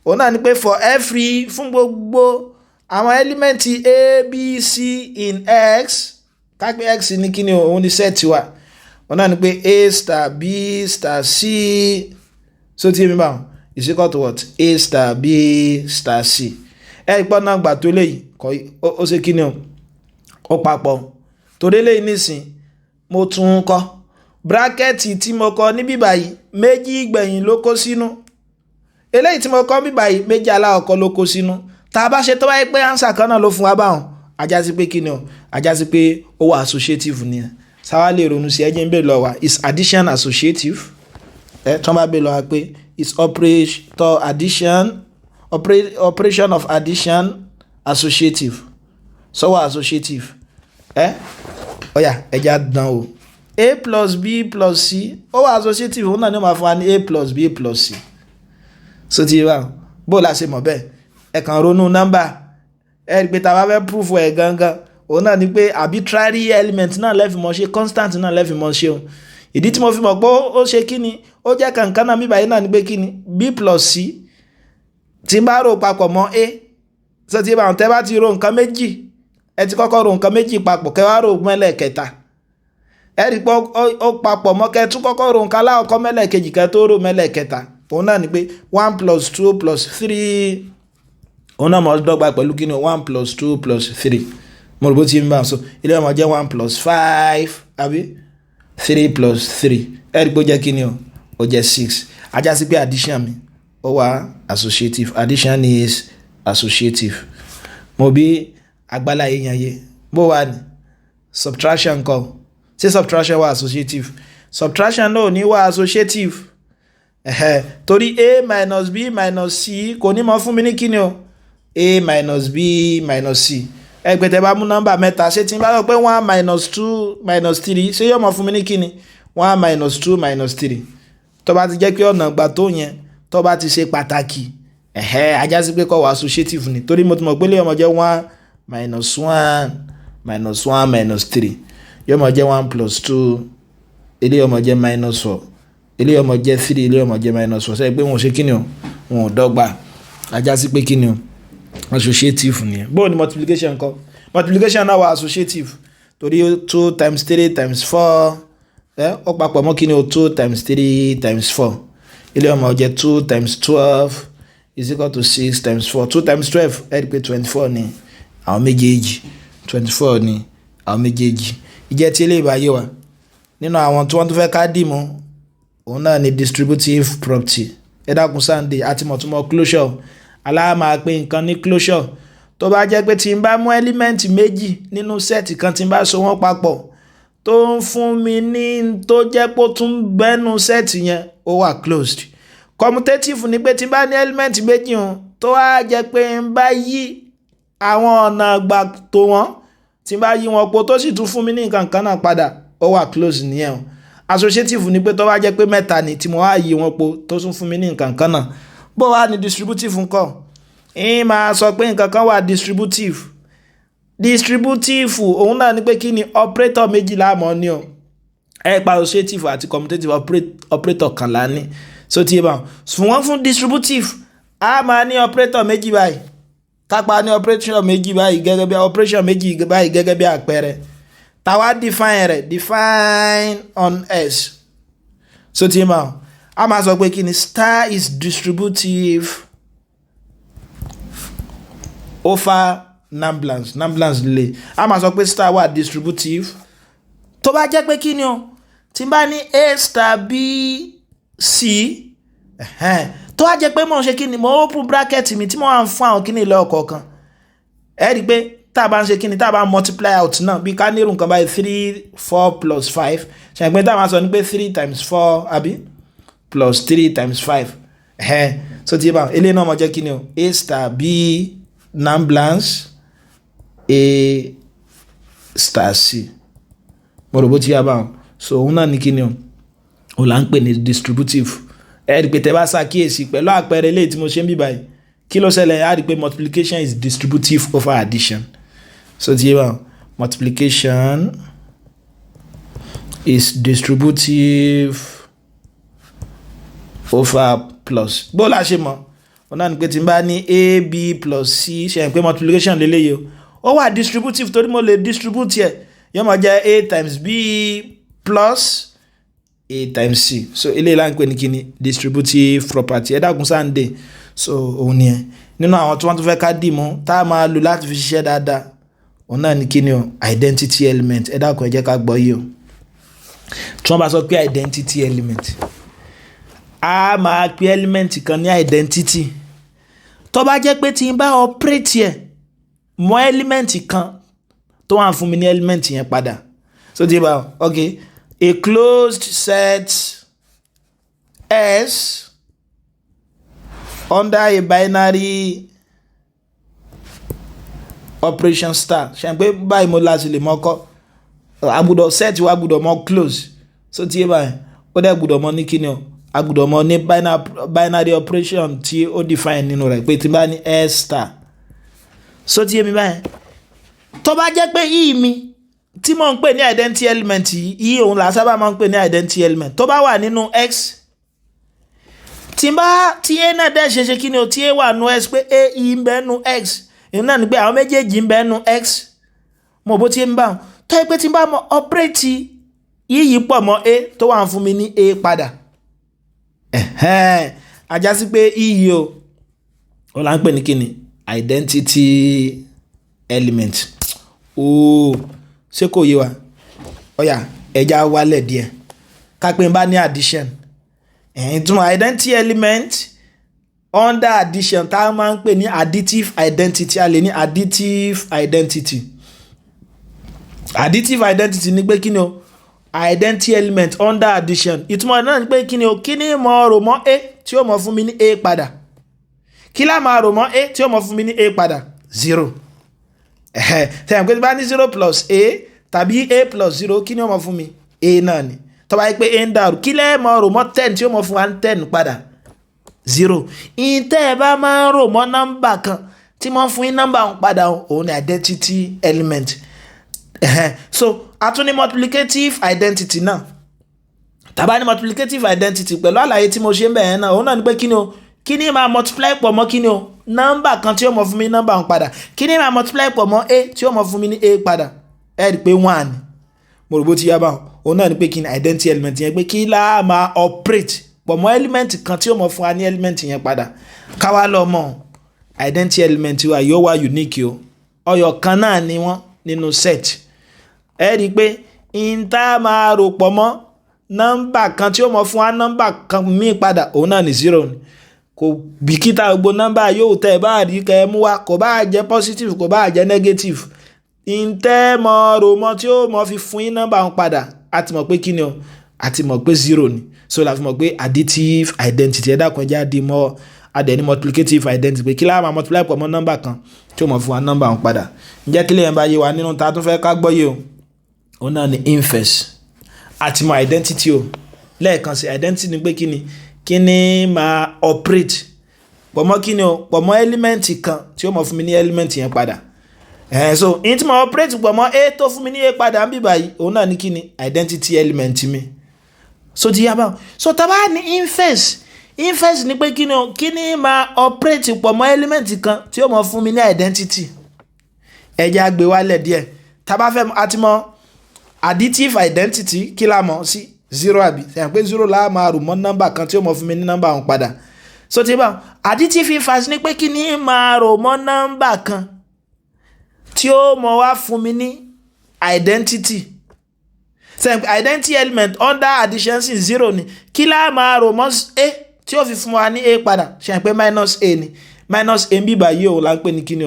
òun náà ni pé for every fún gbogbo àwọn element a b c in x kápẹ́ x ní kíni o òun ni set wa òun náà ni pé a star b star c so tí èmi bá wọn is equal to what a star b star c ìpọ́n náà gbà tó léyìí ó ṣe kíni o ó papọ̀ torí léyìí nísìn mo tún kọ́ bírákẹ́tì tí mo kọ ní bíbáyìí méjì gbẹ̀yìn ló kó sínú eléyìí tí mo kọ bíbáyìí méjì aláwọ̀kọ́ ló kó sínú tá a bá ṣe tó wáyé pé ánsà kan náà ló fún wa báwọn ajá sí pé kí ni o ajá sí pé ó wà associative ni sáwá lè ronú sí ẹjẹ́ ń bè lọ wa is addition associative tí wọ́n bá bè lọ wa pé is operator addition operation of addition associative sọ́wọ́ associative ọ̀yà ẹja dán o a plus b plus c ó wà associative òun náà ni ó máa fún wa ní a plus b plus c so ti rà bó la ṣe mọ̀ bẹ́ẹ̀ ẹ kàn ronú number ẹ rí pé tá bá fẹ́ proof ẹ̀ gangan òun náà ni pé arbitrary element náà lẹ́fì mọ́ ṣe constant náà lẹ́fì mọ́ ṣe o ìdí tí mo fi mọ̀ pé ó ṣe kí ni ó jẹ́ kankan náà bíbáyé náà ni pé kí ni b plus c tí n bá rò papọ̀ mọ́ a so tí báwọn tẹ́ bá ti ro nǹkan méjì ẹ ti kọ́kọ́ ro nǹkan méjì papọ̀ kẹ́ wá rò mẹ́lẹ̀ kẹta ẹ rí pé ó papọ̀ mọ́ kẹ́ tún kọ́kọ́ ro nǹkan aláwọ̀kọ́ mẹ́lẹ̀ kejì kẹ́ tó rò mẹ́lẹ̀ kẹta òun náà ni pé 1 plus 2 plus 3 òun náà mọ̀ dọ́gba pẹ̀lú kí ni 1 plus 2 plus 3 mo rò bó ti ń bá so ilé ọmọ jẹ́ 1 plus 5 àbí 3 plus 3 ẹ rí pé ó jẹ́ kí ni ó jẹ́ 6 ajá sí pé addition mi ó wà associative addition is associative mo bí agbálá èèyàn yé bó wà ní subtraction kọ́ ṣé subtraction wà associative subtraction náà ní wà associative torí a minus b minus c kò ní mọ fún mi ní kíni o a minus b minus c ẹgbẹ́ tẹ́ bá mú nọ́mbà mẹ́ta ṣé tí n bá lọ pé 1 minus 2 minus 3 ṣé yóò mọ fún mi ní kíni 1 minus 2 minus 3 tó bá ti jẹ́ pé ọ̀nà ìgbà tó yẹn tó bá ti ṣe pàtàkì ajá sí pé kọ́ wà associative ni torí mo ti mọ̀ pé lè ọmọ jẹ́ 1 minus 1 minus 1 minus 3 yóò mọ̀ jẹ́ 1 plus 2 ilé ọmọ jẹ́ minus 4 ilé ọmọ jẹ́ 3 ilé ọmọ jẹ́ minus 4 sẹ́yìn pé wọ́n ṣe kíni o wọn ò dọ́gba ajá sí pé kíni o associative ni bó ni multiplication kọ́ multiplication náà wà associative torí 2 times 3 times 4 ó papọ̀ mọ́ kíni o 2 times 3 times 4 ilé ọmọ jẹ́ 2 times 12 is equal to 6 times 4 2 times 12 ẹ rí pé 24 ni àwọn méjèèjì 24 ni àwọn méjèèjì ìjẹ́ tí ilé ìbáyé wa nínú àwọn tí wọ́n tún fẹ́ ká dì mọ́ òun náà ni distributive property ẹ dákun Sunday àti mọ̀túnmọ̀ closure aláàmà pé nǹkan ní closure tó bá jẹ́ pé tí n bá mú element méjì nínú sẹ́ẹ̀tì kan tí n bá so wọ́n papọ̀ tó ń fún mi ní tó jẹ́ pé ó tún gbẹ́nu sẹ́ẹ̀tì yẹn ó wà closed commutative ni pé tí n bá ní element méjì hàn tó wá jẹ́ pé n bá yí àwọn ọ̀nà àgbà tó wọ́n tí n bá yí wọn po tó sì tún fún mi ní nǹkan kan náà padà ó wà closed nìyẹn o associative ni pé tó bá jẹ́ pé mẹ́ta ni tí mo wá yí wọn po tó tún fún mi ní nǹkan kan náà bó wá ní distributive ńkọ́ ìyẹn máa sọ pé nǹkan kan wà distributive òun náà ni pé kí ni operator méjì láàmọ́ ní o ẹ pa associative àti commutative operator kan lá ní so tí ẹ bá fún wọn fún distributive a máa ní operator méjì báyìí kápá ní operation méjì báyìí gẹ́gẹ́ bí àpẹẹrẹ táwa define on S so tí ẹ bá a máa sọ pé kí ni star is distributive over numblance lè a máa sọ pé star wà distributive tó bá jẹ́ pé kí ni o tí n bá ní a star b c tó wá jẹ́ pé mo ṣe kí ni mo open bracket mi tí mo wà ń fún àwọn kí ni ilé ọ̀kọ̀ọ̀kan ẹ rí i pé tá a bá ń ṣe kí ni tá a bá ń multiply out náà bí ká ní irú nǹkan báyìí 3 4 plus 5 ṣe pé tá a máa sọ ní pé 3 times 4 àbí plus 3 times 5 so tí bá eléyìí náà mo jẹ́ kí ni o a star b numblance a star c mo rò bó ti yá bá wọn so òun náà ní kí ni o là ń pè ní distributive ẹ rí i pé tẹ bá ṣàkíyèsí pẹ̀lú àpẹẹrẹ eléyìí tí mo ṣe ń bí báyìí kí ló ṣẹlẹ̀ á rí i pé multiplication is distributive over addition so tí bá wọn multiplication is distributive over plus bó la ṣe mọ̀ wọn náà ní pé tí n bá ní a b plus c ṣe ń pé multiplication lélẹ́yìí ó wà distributive torí mo lè distribute yẹ yóò máa jẹ́ a times b plus a times c so eléyìí là ń pè ní kíni distributive property ẹ dákun Sunday so òun ni ẹ nínú àwọn tí wọ́n tún fẹ́ ká dì mú tá a máa lò láti fi ṣiṣẹ́ dáadáa òun náà ní kíni o identity element ẹ dákun ẹ jẹ́ ká gbọ́ yìí o tí wọ́n bá sọ pé identity element a máa pe element kan ní identity tó bá jẹ́ pé tí n bá operate yẹ mọ́ element kan tó wà fún mi ní element yẹn padà so tí bá okay a closed set S under a binary operation star ṣe pé báyìí mo láti lè mọ́kọ́ agbọ́dọ̀ set wa gbọ́dọ̀ mọ́ close so tí báyìí ó dẹ̀ gbọ́dọ̀ mọ́ ní kíni o a gbọ́dọ̀ mọ̀ ní binary operation tí ó define nínú rẹ̀ pé tí bá ní S star so tí èmi báyìí tó bá jẹ́ pé e mi tí mo ń pè ní identity element yìí òun là sábà máa ń pè ní identity element tó bá wà nínú X tí a náà dẹ̀ ṣe kí ni o tí a wà nínú X pé a yìí ń bẹ nínú X ìyẹn náà ni pé àwọn méjèèjì ń bẹ nínú X mo bó ti ń bá wọn tó yẹ pé tí n bá mọ operate yìí pọ̀ mọ́ a tó wà fún mi ní a padà ajá sí pé yìí o là ń pè ní kí ni identity element ṣé kò yé wa ọ̀yà ẹja wálẹ̀ díẹ̀ kápẹ́ bá ní addition ìtumọ̀ identity element under addition tá a máa ń pè ní additive identity a lè ní additive identity ni pé kí ni o identity element under addition ìtumọ̀ náà ni pé kí ni o kí ni mo rò mọ́ a tí ó mọ̀ fún mi ní a padà kí lá máa rò mọ́ a tí ó mọ̀ fún mi ní a padà 0 tẹ̀yàn pé tí bá ní 0 plus a tàbí a plus 0 kí ni ó mọ̀ fún mi a náà ni tó bá yẹ pé a ń dàrú kí lẹ́ mọ̀ rò mọ́ 10 tí ó mọ̀ fún wa 10 padà 0 ìtẹ́ ẹ bá máa rò mọ́ nọ́mbà kan tí mo fún yín nọ́mbà ń padà òun ni identity element so a tún ní multiplicative identity náà tàbá ní multiplicative identity pẹ̀lú àlàyé tí mo ṣe ń bẹ̀rẹ̀ náà òun náà ni pé kí ni o kí ni máa multiply pọ̀ mọ́ kí ni o nọ́mbà kan tí ó mọ̀ fún mi nọ́mbà ń padà kí ni máa multiply pọ̀ mọ́ a tí ó mọ̀ fún mi ní a padà ẹ rí i pé 1 ni mo rò bó ti yá bá òun náà ni pé kí ni identity element yẹn pé kí lá máa operate pọ̀ mọ́ element kan tí ó mọ̀ fún wa ní element yẹn padà káwá lọ mọ̀ identity element wa yóò wá unique o ọyọ̀ kan náà ni wọ́n nínú set ẹ rí i pé ìta máa rò pọ̀ mọ́ nọ́mbà kan tí ó mọ̀ fún wa nọ́mbà kan míì padà òun náà ni 0 ni kò bìkítà gbogbo nọ́mbà yóò tẹ́ ẹ bá rí kẹ́ ẹ mú wa kò bá jẹ́ positive kò bá jẹ́ negative ìtẹ́ mọ̀ rò mọ́ tí ó mọ̀ fi fún yín nọ́mbà wọn padà a ti mọ̀ pé kí ni o a ti mọ̀ pé 0 ni so la fi mọ̀ pé additive identity ẹ̀dá kan jẹ́ àdì mọ́ adẹ̀ni multiplicative identity pé kí láà máa multiply pọ̀ mọ́ nọ́mbà kan tí ó mọ̀ fún wa nọ́mbà wọn padà ǹjẹ́ kí lèyàn bá yé wa nínú ta tó fẹ́ ká gbọ́ yé o òun náà ni inverse àti mọ̀ identity o lẹ́ẹ̀kan sí identity ni pé kí ni máa operate pọ̀ mọ́ kí ni o pọ̀ mọ́ element kan tí ó mọ̀ fún mi ní element yẹn padà so in tí mo operate pọ̀ mọ́ a tó fún mi ní a padà ń bí báyìí òun náà ni kí ni identity element mi so ti yá báwọn so tá bá ní inverse ni pé kí ni máa operate pọ̀ mọ́ element kan tí ó mọ̀ fún mi ní identity ẹja gbé wálẹ̀ díẹ̀ tá bá fẹ́ àti mọ̀ additive identity kí la mọ̀ sí 0 àbí sẹ́yìn pé 0 la máa rò mọ́ nọ́mbà kan tí ó mọ̀ fún mi ní nọ́mbà ọ̀hún padà so ti bá additive inverse ni pé kí ni máa rò mọ́ nọ́mbà kan tí ó mọ̀ wá fún mi ní identity sẹ́yìn pé identity element under addition sí 0 ni kí la máa rò mọ́ a tí ó fi fún wa ní a padà sẹ́yìn pé minus a ni minus a ń bíbá yìí ò là ń pè ní kí ni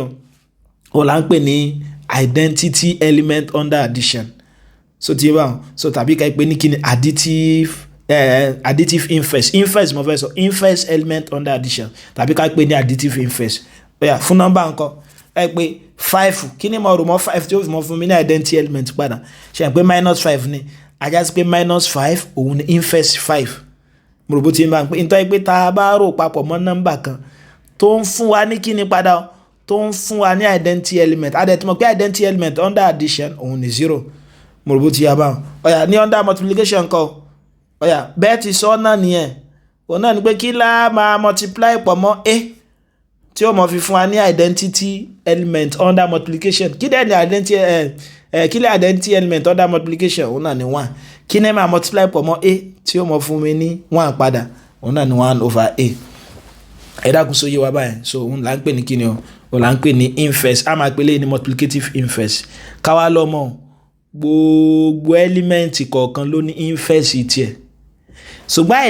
ò là ń pè ní identity element under addition so ti bá so tàbí ká pè ní kí ni additive inverse mo fẹ́ sọ inverse element under addition tàbí ká pè ní additive inverse oya fún nọ́mbà nǹkan ẹ pé 5 kí ni mo rò mọ́ 5 tí ó fi mọ́ fún mi ní identity element padà ṣe pé minus 5 ni ajá sí pé minus 5 òun ni inverse 5 mo rò bó ti ń bá ń pè nítorí pé tá a bá rò papọ̀ mọ́ nọ́mbà kan tó ń fún wa ní kí ni padà tó ń fún wa ní identity element adẹ̀ tí mo pé identity element under addition òun ni 0 mo rò bó ti yá báwọn ọ̀yà ní under multiplication kọ́ ọ̀yà bẹ́ẹ̀ ti sọ náà nìyẹn òun náà ni pé kí lá máa multiply pọ̀ mọ́ a tí ó mọ̀ fi fún wa ní identity element under multiplication kí dẹ̀ ní identity element under multiplication òun náà ni 1 kí ní máa multiply pọ̀ mọ́ a tí ó mọ̀ fún mi ní 1 padà òun náà ni 1 over a ẹ̀dá kún sóyè wa báyìí so òun là ń pè ní kíni o òun là ń pè ní inverse a máa pè lé ní multiplicative inverse káwá lọ́mọ́ gbogbo ẹ́límẹ́ǹtì kọ̀ọ̀kan ló ní inverse tiẹ̀ ṣùgbọ́n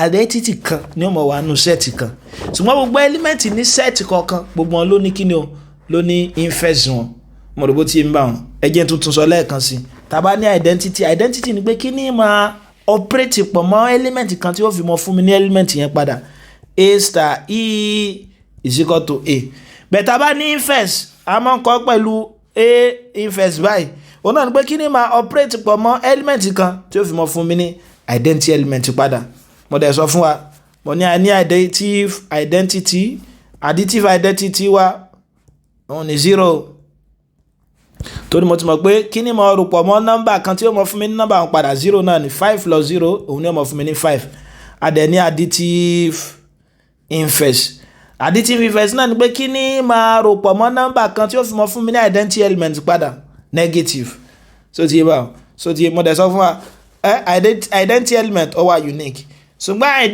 identity kan ní ó máa wà nínú sẹ́ẹ̀tì kan ṣùgbọ́n gbogbo ẹ́límẹ́ǹtì ní sẹ́ẹ̀tì kọ̀ọ̀kan gbogbo wọn ló ní kíni o ló ní inverse wọn mo rò bó ti ń bá wọn ẹjẹ́ tuntun sọ lẹ́ẹ̀kan sí tàbá ní identity ni pé kíni máa operate pọ̀ mọ́ ẹ́límẹ́ǹtì kan tí ó fi mọ́ fún mi ní ẹ́límẹ́ǹtì yẹn padà a star e is equal to a bẹ̀tà bá ní inverse a máa ń kọ́ pẹ̀lú a inverse báyìí òun náà ni pé kí ni máa operate pọ̀ mọ́ element kan tí ó fi mọ́ fún mi ní identity element padà mo dẹ̀ sọ fún wa mo ní ní additive identity wa òun ni 0 torí mo ti mọ̀ pé kí ni mo rò pọ̀ mọ́ nọ́mbà kan tí ó mọ̀ fún mi ní nọ́mbà wọn padà 0 náà ni 5 plus 0 òun ni ó mọ̀ fún mi ní 5 adẹ̀ ní additive inverse náà ni pé kí ni máa rò pọ̀ mọ́ nọ́mbà kan tí ó fi mọ̀ fún mi ní identity element padà negative so ti yé báwo so ti yé mo dẹ̀ sọ fún wa identity element ó wà unique ṣùgbọ́n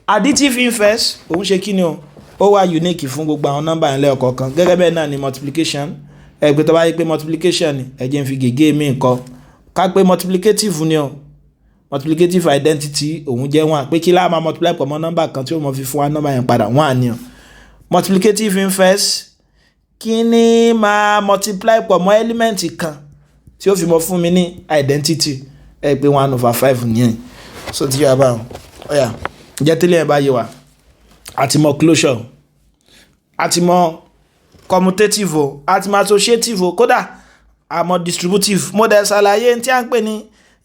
additive inverse òun ṣe kí ni o ó wà unique fún gbogbo àwọn nọ́mbà yẹn lẹ́ẹ̀kọ̀ọ̀kan gẹ́gẹ́ bẹ́ẹ̀ náà ni multiplication ẹgbẹ́ tó bá yẹ pé multiplication ni ẹ jẹ́ n fi gègé mi nǹkan ká pé multiplicative ni o multiplicative identity òun jẹ́ 1 pé kí láà máa multiply pọ̀ mọ́ nọ́mbà kan tí ó mọ̀ fi fún wa nọ́mbà yẹn padà 1 ni o multiplicative inverse kí ni máa multiply pọ̀ mọ́ element kan tí ó fi mọ̀ fún mi ní identity ẹ pé 1/5 nìyẹn so ti yọ abáwọn ọ̀yà jẹ́ tẹ́lẹ̀ ẹ̀ bá yé wa àti mọ̀ closure àti mọ̀ commutative o àti mọ̀ associative o kódà àmọ́ distributive mo dẹ̀ ṣàlàyé tí a ń pè ní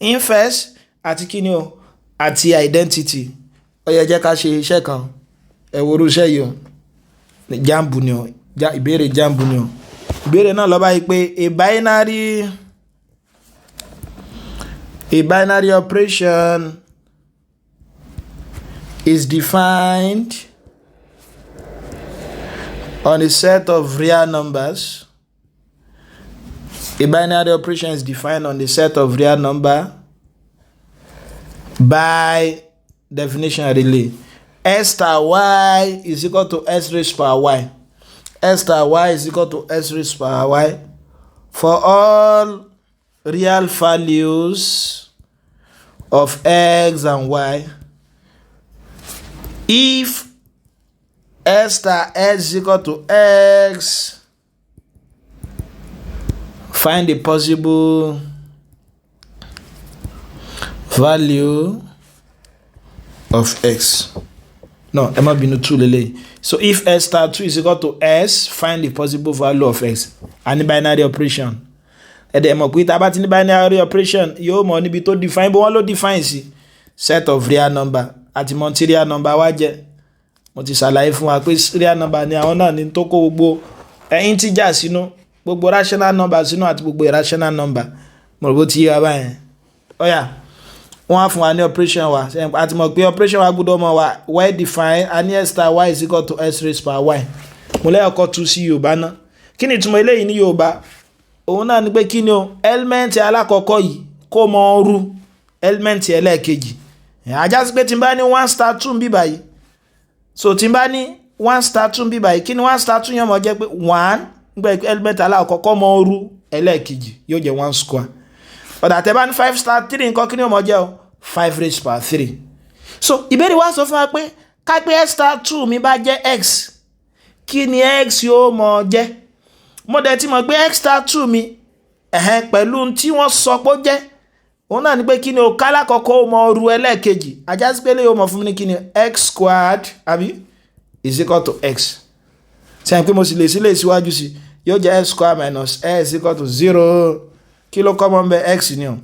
inverse àti kíni o àti identity ó yẹ jẹ́ ká ṣe iṣẹ́ kan ẹ̀wòrú iṣẹ́ yìí o JAMB ni o ìbéèrè JAMB ni o ìbéèrè náà ló bá yìí pé a binary operation is defined on a set of real numbers. A binary operation is defined on the set of real number by definition relay. S star y is equal to s raised power y. S star y is equal to s raised power y for all real values of x and y. If s star s is equal to x, find the possible value of x. No, it might be no 2 lele. So if s star 2 is equal to s, find the possible value of x. And the binary operation. And the about the binary operation, you money be to define, but one lo define set of real number. Àti mọ̀ real number wá jẹ́ mo ti ṣàlàyé fún wa pé real number ni àwọn náà ní tó kó gbogbo integer sínú gbogbo rational number sínú àti gbogbo irrational number mo rò bó ti yé wa báyẹn ọ̀yà wọ́n á fún wa ní operation wa àti mọ̀ pé operation wa gbọ́dọ̀ mọ̀ wa well defined and s star y is equal to s raised power y mo lẹ́yìn ọkọ̀ tú sí Yorùbá náà kí ni ìtumọ̀ eléyìí ní Yorùbá òun náà ni pé kí ni o element alákọ̀ọ́kọ́ yìí kó mọ ọrú element ẹlẹ́ẹ̀kejì ajásí pé tí n bá ní 1 star 2 bí báyìí so tí n bá ní 1 star 2 bí báyìí kí ni 1 star 2 yẹn mọ̀ jẹ́ pé 1 gbé element alákọ̀ọ́kọ́ mọ ọrú ẹlẹ́ẹ̀kejì yóò jẹ́ 1 square ọ̀dà tẹ́ bá ní 5 star 3 nǹkan kí ni ó mọ̀ jẹ́ o 5 raised power 3 so ìbéèrè wa sọ fún wa pé ká pé s star 2 mi bá jẹ́ x kí ni x yóò mọ̀ jẹ́ mo dẹ̀ ti mọ̀ pé x star 2 mi pẹ̀lú tí wọ́n sọ pé ó jẹ́ òun náà ni pé kí ni o kálá kọ́kọ́ ó mọ ọrú ẹlẹ́ẹ̀kejì ajásí pé lè yóò mọ̀ fún mi ní kí ni x squared àbí is equal to x sẹ́yìn pé mo sì lè sílẹ̀ síwájú sí yóò jẹ́ x squared minus s is equal to 0 kí ló kọ́ mọ́ bẹ́ x ni o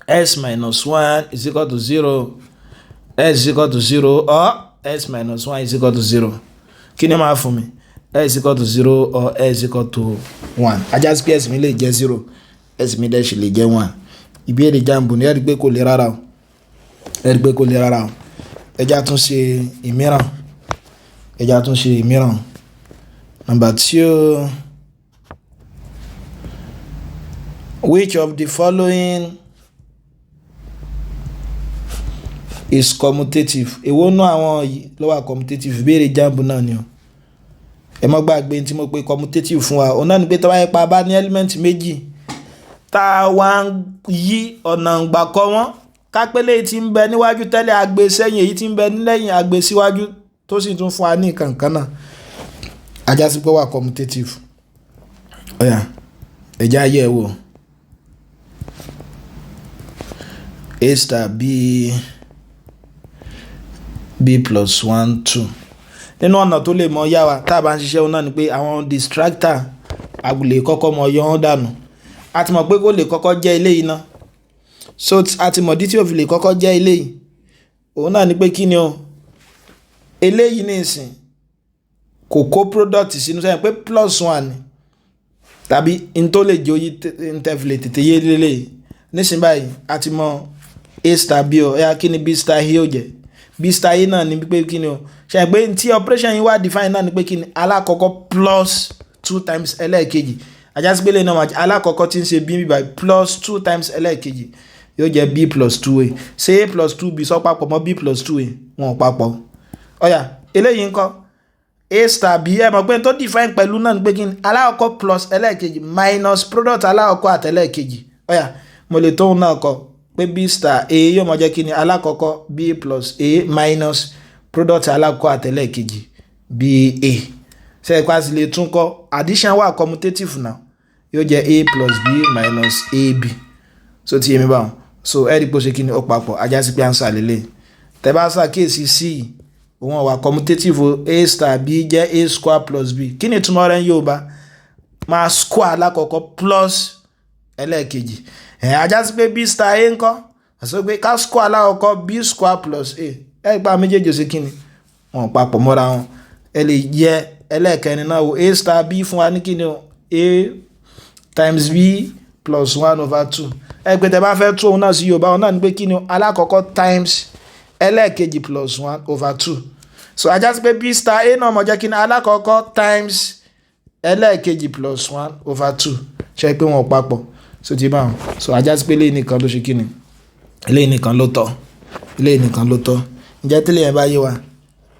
s minus 1 is equal to 0 s is equal to 0 or s minus 1 is equal to 0 kí ni máa fún mi s is equal to 0 or s is equal to 1 ajásí pé s mi lè jẹ́ 0 s mi dẹ̀ sì lè jẹ́ 1 ìbéèrè JAMB ní ẹ̀rí pé kò lè rárá o ẹjá tún ṣe ìmíràn number 2 which of the following is commutative èwo nú àwọn yìí ló wà commutative ìbéèrè JAMB náà ni o ẹ má gbàgbé tí mo pè commutative fún wa òun náà ni pé tó bá yẹ pa bá ní element méjì tá wá ń yí ọ̀nà ìgbà kọ́ wọ́n kápẹ́lẹ́ tí ń bẹ níwájú tẹ́lẹ̀ àgbè sẹ́yìn èyí tí ń bẹ nílẹ́yìn àgbè síwájú tó sì tún fún wa ní kankan náà ajásí pé wà commutative ọ̀yà ẹ̀já ayé ẹ̀ wò a star b plus 1 2 nínú ọ̀nà tó lè mọ yá wa tá a bá ń ṣiṣẹ́ òun náà ni pé àwọn distractor àgùlé kọ́kọ́ mọ yọ wọ́n dànù a ti mọ̀ pé kó lè kọ́kọ́ jẹ́ ilé iná so àti mọ̀dí tí ó fi lè kọ́kọ́ jẹ́ eléyìí òun náà ni pé kí ni o eléyìí ní ìsìn kò kó product sínú sẹ́yìn pé +1 ni tàbí n tó lè jẹ́ oyi interflate tètè yé lélẹ̀ nísìnyí báyìí àti mọ a star b o ẹ̀yà kí ni b star a ó jẹ́ b star a náà ni pé kí ni o ṣe pé tí operation yìí wá define náà ni pé kí ni alákọ̀ọ́kọ́ +2 times ẹlẹ́ẹ̀kejì àjásígbélé náà máa alákọ̀ọ́kọ́ tí ń ṣe b by +2 times ẹlẹ́ẹ̀kejì yóò jẹ́ b +2a ṣé a +2b sọ papọ̀ mọ́ b +2a wọn ò papọ̀ ọ̀yà eléyìí ńkọ́ a star b ẹ mọ̀ pé tó define pẹ̀lú náà ni pé kí ni alákọ̀ọ́kọ́ plus ẹlẹ́ẹ̀kejì minus product alákọ̀ọ́kọ́ àtẹlẹ́ẹ̀kejì ọ̀yà mo lè tóun náà kọ pé b star a yóò máa jẹ́ kí ni alákọ̀ọ́kọ́ b plus a minus product alákọ̀ọ́kọ́ àtẹlẹ́ẹ̀kejì b a ṣe é pa sí lè tún kọ addition wà commutative náà yóò jẹ́ a plus b minus ab so ti yé mi báwọn so ẹ rí pé ó ṣe kí ni ó papọ̀ ajá sí pé à ń sàlélẹ̀ tẹ́ bá ṣàkíyèsí c òun wà commutative a star b jẹ́ a square plus b kí ni ìtumọ̀ rẹ̀ ń Yorùbá máa square alákọ̀ọ́kọ́ plus ẹlẹ́ẹ̀kejì ajá sí pé b star a ńkọ́ àti pé ká square alákọ̀ọ́kọ́ b square plus a ẹ rí pé àwọn méjèèjì ṣe kí ni wọn papọ̀ mọ́ra wọn ẹ lè yẹ ẹlẹ́ẹ̀kẹrin náà wo a star b fún wa ní kí ni o a times b plus 1/2 ẹ pé tẹ́ bá fẹ́ tú òun náà sí Yorùbá òun náà ní pé kí ni o alákọ̀ọ́kọ́ times ẹlẹ́ẹ̀kejì plus 1/2 so ajá sí pé b star a náà mọ̀ jẹ́ kí ni alákọ̀ọ́kọ́ times ẹlẹ́ẹ̀kejì plus 1/2 ṣe pé wọn ò papọ̀ so ti bá wọn so ajá sí pé eléyìí nìkan ló ṣe kí ni eléyìí nìkan ló tọ́ eléyìí nìkan ló tọ́ ǹjẹ́ tẹ́lẹ̀ yẹn bá yé wa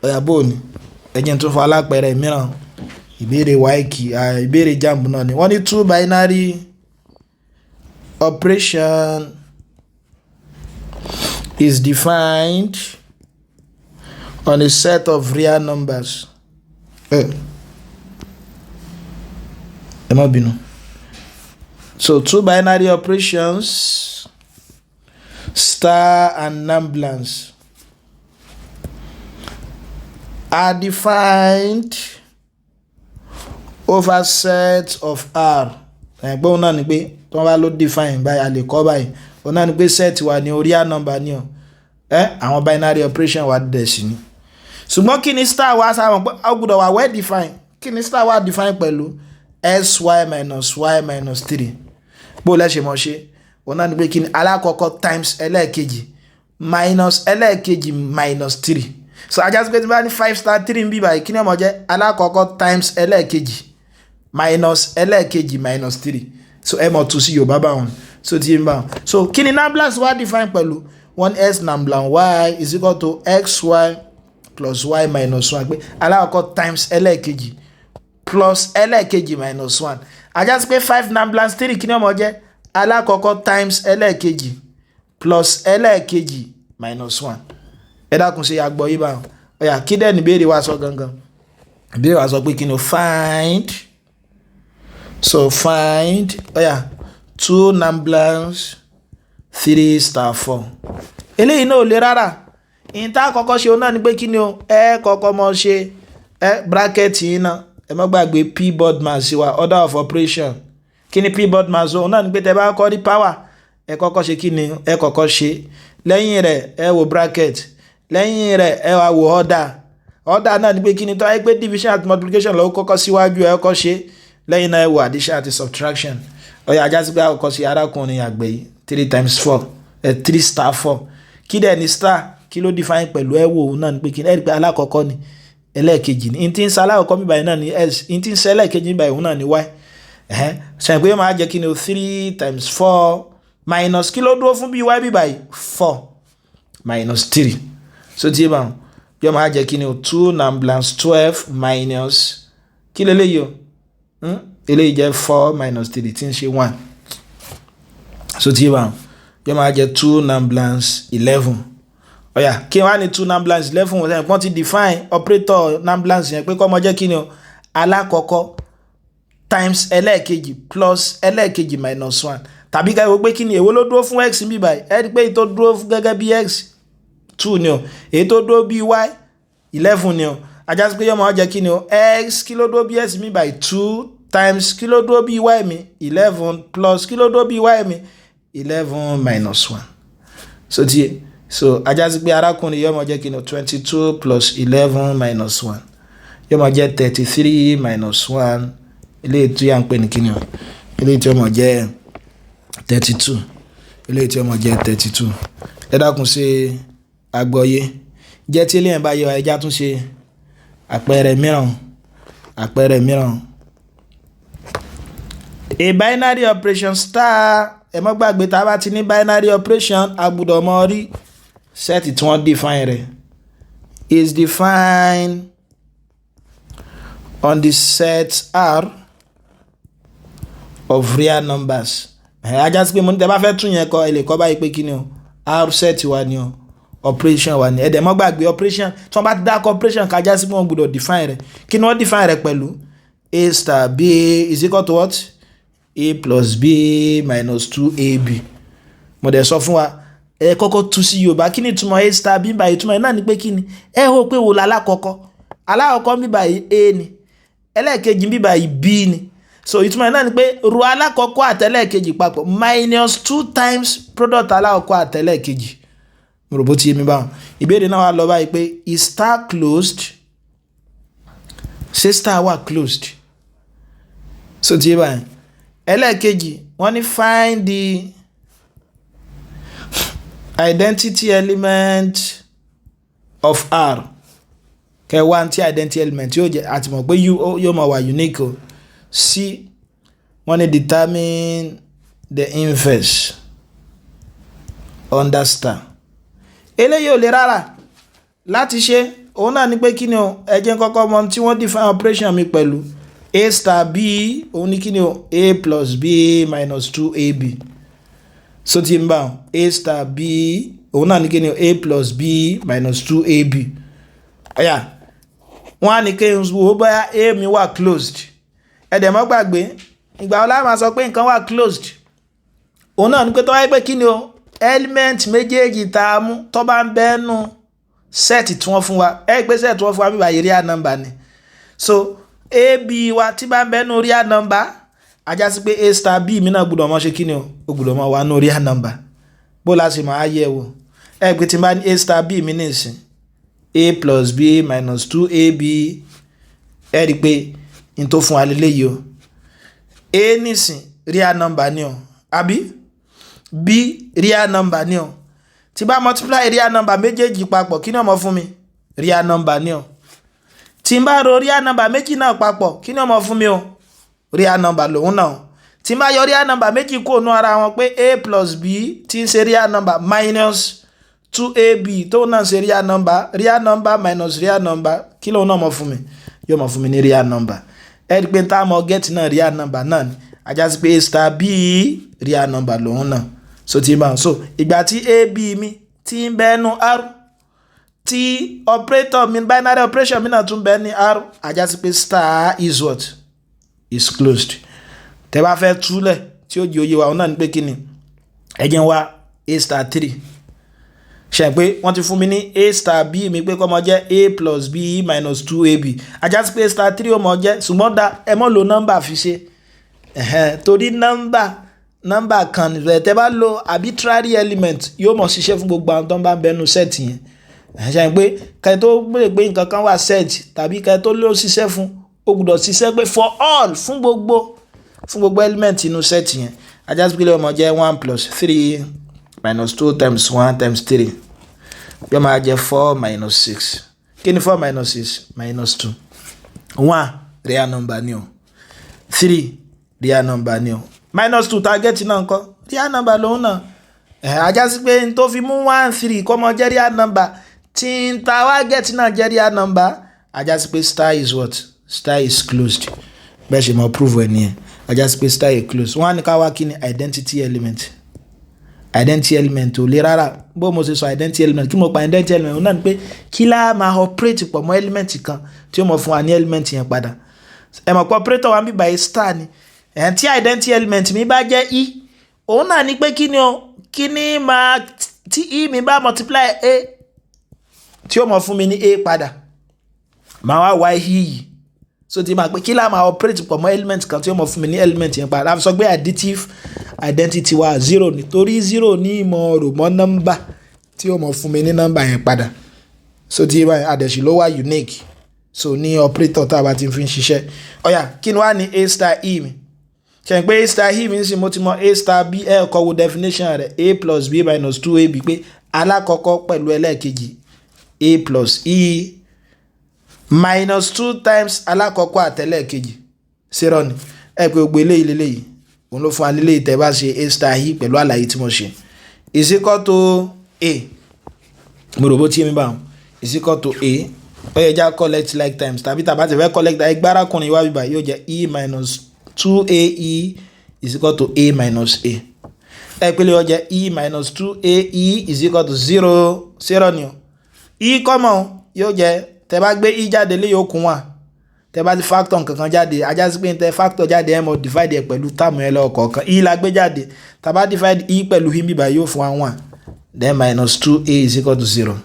ọ̀yà bò ní ẹ̀jẹ̀ tó fọ alápẹ̀rẹ̀ mìíràn ìbéèrè wáìkì ìbéèrè JAMB náà ni wọ́n ní 2 binary operation is defined on a set of real numbers. So 2 binary operations, star and numblance, are defined over sets of R. Ẹgbẹ́ òun náà ni pé tí wọ́n bá ló define báyìí a lè kọ́ báyìí òun náà ni pé set wà ní real number ni o àwọn binary operation wà dẹ̀ sí ni ṣùgbọ́n kí ni star wá sáwọn pé ó gbọ́dọ̀ wà well define kí ni star wá define pẹ̀lú sy minus y minus 3 bó lẹ́sẹ̀ mọ̀ ṣe òun náà ni pé kí ni alákọ̀ọ́kọ́ times ẹlẹ́ẹ̀kejì minus ẹlẹ́ẹ̀kejì minus 3 so ajá sí pé tí bá ní 5 star 3 ń bí báyìí kí ni ó mọ̀ jẹ́ alákọ̀ọ́kọ́ times ẹlẹ́ẹ̀kejì minus ẹlẹ́ẹ̀kejì minus 3 so ẹ mọ̀ tún sí Yorùbá báwọn so tí ń bá wọn so kí ni numblance wá define pẹ̀lú 1s numblance y is equal to xy plus y minus 1 pé alákọ̀ọ́kọ́ times ẹlẹ́ẹ̀kejì plus ẹlẹ́ẹ̀kejì minus 1 ajá sí pé 5 numblance 3 kí ni ó mọ̀ jẹ́ alákọ̀ọ́kọ́ times ẹlẹ́ẹ̀kejì plus ẹlẹ́ẹ̀kejì minus 1 ẹ dákun ṣe àgbọ̀ yìí báwọn ọ̀yà kí dẹ́ni ìbéèrè wa sọ gangan ìbéèrè wa sọ pé kí ni find ọ̀yà 2 numblance 3 star 4 eléyìí náà ò lè rárá ìyìn tá àkọ́kọ́ ṣe òun náà ni pé kí ni o ẹ kọ́kọ́ mọ̀ ṣe bracket yìí náà ẹ má gbàgbé p board mass wa order of operation kí ni p board mass òun náà ni pé tẹ́ bá kọ́ ní power ẹ kọ́kọ́ ṣe kí ni ẹ kọ́kọ́ ṣe lẹ́yìn rẹ̀ ẹ wo bracket lẹ́yìn rẹ̀ ẹ wá wo order náà ni pé kí ni tó ẹ pé division àti multiplication lọ́wọ́ kọ́kọ́ síwájú ẹ kọ́ ṣe lẹ́yìn náà ẹ wo addition àti subtraction ọ̀yà ajá sí pé àkọ́kọ́ sí arákùnrin àgbẹ̀ yìí 3 times 4 3 star 4 kí dẹ̀ ní star kí ló define pẹ̀lú ẹ wo òun náà ni pé kí ni ẹ rí pé alákọ̀ọ́kọ́ ni ẹlẹ́ẹ̀kejì ni ìtí ń sa alákọ̀ọ́kọ́ mi báyìí náà ni s ìtí ń sa ẹlẹ́ẹ̀kejì mi báyìí òun náà ni y ṣàyẹn pé máa jẹ́ kí ni o 3 times 4 minus kí ló dúró fún bí y bí báyìí 4 minus 3 so tí yé yóò máa jẹ́ kí ni o 2 numblance 12 minus kí lélẹ́yìí o eléyìí jẹ́ 4 minus 3 tí ń ṣe 1 so tí yé yóò máa jẹ́ 2 numblance 11 ọ̀yà kí wọ́n á ní 2 numblance 11 wọ́n ti define operator numblance yẹn pé kọ́ mọ jẹ́ kí ni o alákọ̀ọ́kọ́ times ẹlẹ́ẹ̀kejì plus ẹlẹ́ẹ̀kejì minus 1 tàbí ká ìwé pé kí ni èwo ló dúró fún x bí báyìí ẹ rí pé èyí tó dúró gẹ́gẹ́ bí x 2 ni o èyí tó dúró bí y 11 ni o ajá sí pé yóò máa jẹ́ kí ni o x kí ló dúró bí x mi báyìí 2 times kí ló dúró bí y mi 11 plus kí ló dúró bí y mi 11 minus 1 so ajá sí pé arákùnrin yóò máa jẹ́ kí ni 22 plus 11 minus 1 yóò máa jẹ́ 33 minus 1 eléyìí tí à ń pè ní kí ni o eléyìí tí ó máa jẹ́ 32 eléyìí tí ó máa jẹ́ 32 ẹ dákun ṣe àgbọ́yé jẹ́ tí eléyìí bá yẹ ẹja tún ṣe àpẹẹrẹ mìíràn a binary operation star ẹ má gbàgbé tá a bá ti ní binary operation a gbọ́dọ̀ mọ rí set tí wọ́n define rẹ̀ is defined on the set R of real numbers. Ajá sí pé mo ní tẹ́ bá fẹ́ tún yẹn kọ ẹ lè kọ báyìí pé kí ni o R set wa ni o operation wa ni ẹ dẹ̀ má gbàgbé operation tí wọ́n bá ti dákọ̀ operation kájá sí pé wọ́n gbọ́dọ̀ define rẹ̀ kí ni wọ́n define rẹ̀ pẹ̀lú a star b is equal to what a plus b minus 2ab. Mo dẹ̀ sọ fún wa ẹ kọ́kọ́ tú sí Yorùbá kí ni ìtumọ̀ a star b báyìí ìtumọ̀ náà ni pé kí ni ẹ hó pé wo alákọ̀ọ́kọ́ bí báyìí a ni ẹlẹ́ẹ̀kejì bí báyìí b ni so ìtumọ̀ náà ni pé ro alákọ̀ọ́kọ́ àtẹlẹ́ẹ̀kejì papọ̀ minus 2 times product alákọ̀ọ́kọ́ àtẹlẹ́ẹ̀kejì. Mo rò bó ti yé mi báwọn ìbéèrè náà wà lọ báyìí pé is star closed ṣé star wà closed so ti yé báyìí. Ẹlẹ́ẹ̀kejì wọ́n ní find the identity element of R kẹwàá tí identity element yóò jẹ́ àti mọ̀ pé yóò máa wà unique o. C wọ́n ní determine the inverse under star. Eléyìí ò lè rárá láti ṣe òun náà ni pé kí ni o ẹ jẹ́ kọ́kọ́ mọ̀ tí wọ́n define operation mi pẹ̀lú a star b òun ni kí ni o a plus b minus 2ab so ti ń bá a star b òun náà ni kí ni o a plus b minus 2ab ẹ̀yà wọ́n á ní kí n wo bóyá a mi wà closed ẹ̀dẹ̀ mọ́ gbàgbé ìgbà ọlá máa sọ pé nǹkan wà closed òun náà ní pé tó wáyé pé kí ni o element méjèèjì tá a mú tó bá ń bẹ́ẹ̀nu set tí wọ́n fún wa pé set tí wọ́n fún wa bíbá yìí real number ni so ab wa tí bá ń bẹ́ẹ̀nu real number ajá sí pé a star b mi náà gbọ́dọ̀ mọ́ ṣe kí ni o ó gbọ́dọ̀ mọ́ wà nù real number bó la ṣe máa yẹ̀ wò pé tí n bá ní a star b mi ní ìsìn a plus b minus 2ab rí pé in tó fún wa lélẹ́yìí o a nísìn real number ni o àbí b real number ni o tí bá multiply real number méjèèjì papọ̀ kí ni ó mọ fún mi real number ni o tí n bá ro real number méjì náà papọ̀ kí ni ó mọ fún mi o real number lòun náà tí n bá yọ real number méjì kó nu ara wọn pé a plus b tí ń ṣe real number minus 2ab tó náà ṣe real number minus real number kí lòun náà mọ fún mi yóò mọ fún mi ní real number ẹ̀rí pé tá a mọ get náà real number náà ni ajá sí pé a star b real number lòun náà so ti bá so ìgbà tí ab mi ti ń bẹ́ẹ̀nu r tí operator mi binary operation mi náà tún bẹ́ẹ̀ ní r ajá sí pé star is what is closed. Tẹ́ bá fẹ́ túlẹ̀ tí ó di òye wa òun náà ni pé kí ni ẹ jẹ́ n wá a star 3 ṣe pé wọ́n ti fún mi ní a star b mi pé kó mọ jẹ́ a plus b minus 2ab ajá sí pé a star 3 ó mọ jẹ́ ṣùgbọ́n da ẹ mọ́ lo nọ́mbà fi ṣe torí nọ́mbà kan rẹ̀ tẹ́ bá lo arbitrary element yóò mọ̀ ṣiṣẹ́ fún gbogbo àwọn tó ń bá bẹnu set yẹn ṣe pé kẹ́ tó gbé pé nǹkan kan wà set tàbí kẹ́ tó ló ṣiṣẹ́ fún ó gbọ́dọ̀ ṣiṣẹ́ pé for all fún gbogbo element inú set yẹn ajá sí pé ó mọ jẹ́ 1 plus 3 minus 2 times 1 times 3 yóò máa jẹ́ 4 minus 6 kí ni 4 minus 6 minus 2 1 real number ni o 3 real number ni o minus 2 target náà ńkọ́ real number lòun náà ajá sí pé n tó fi mú 1 3 kọ́ mọ jẹ́ real number tí n ta wá get náà jẹ́ real number ajá sí pé star is what star is closed bẹ́ẹ̀ ṣe mọ prove ẹ̀ nìyẹn ajá sí pé star is closed wọ́n á ní ká wá kí ni identity element ò lè rárá bó mo ṣe sọ identity element kí mo pa identity element náà ni pé kí lá máa operate pọ̀ mọ́ element kan tí ó mọ̀ fún wa ní element yẹn padà ẹ mọ̀ pé operator wa ń bí by star ni tí identity element mi bá jẹ́ e òun náà ni pé kí ni o kí ni máa tí e mi bá multiply a tí ó mọ̀ fún mi ní a padà máa wá wá yìí so ti máa pé kí la máa operate pọ̀ mọ́ element kan tí ó mọ̀ fún mi ní element yẹn padà. a sọ pé additive identity wa 0 nítorí 0 ní ìmọ̀ rò mọ́ nọ́mbà tí ó mọ̀ fún mi ní nọ́mbà yẹn padà. so ti báyìí àdẹ̀sí ló wà unique so ní operator tá a bá ti fi ń ṣiṣẹ́. ọ̀yà kí ni wàá ní a star e mi ṣe pé a star e mi ń sìn mo ti mọ a star b ẹ̀ kọ́ wo definition rẹ̀ a plus b minus 2ab pé alákọ̀ọ́kọ́ pẹ̀lú ẹlẹ́ẹ̀kejì a plus e minus 2 times alákọ̀ọ́kọ́ àtẹlẹ́ẹ̀kejì 0 ni ẹ pé gbogbo eléyìí lélẹ́yìí òun ló fún alẹ́lẹ́yìí tẹ́ bá ṣe a star e pẹ̀lú àlàyé tí mo ṣe is equal to a mo rò bó tí èmi bá wọn is equal to a ó yẹ já collect like times tàbí tàbá ti fẹ́ collect ẹgbàrákùnrin wá bíbá yóò jẹ́ e minus 2ae is equal to a minus a ẹ pé lè ó jẹ́ e minus 2ae is equal to 0 ni o e kọ́mọ̀ yóò jẹ́ tẹ́ bá gbé e jáde lé yóò kún wà tẹ́ bá ti factor nǹkankan jáde ajá sí pé tẹ́ factor jáde ẹ mọ̀ divide ẹ pẹ̀lú táàmù ẹ lọ́kọ̀ọ̀kan e la gbé jáde tàbá divide e pẹ̀lú him bíbá yóò fún wa 1 then minus 2a is equal to 0.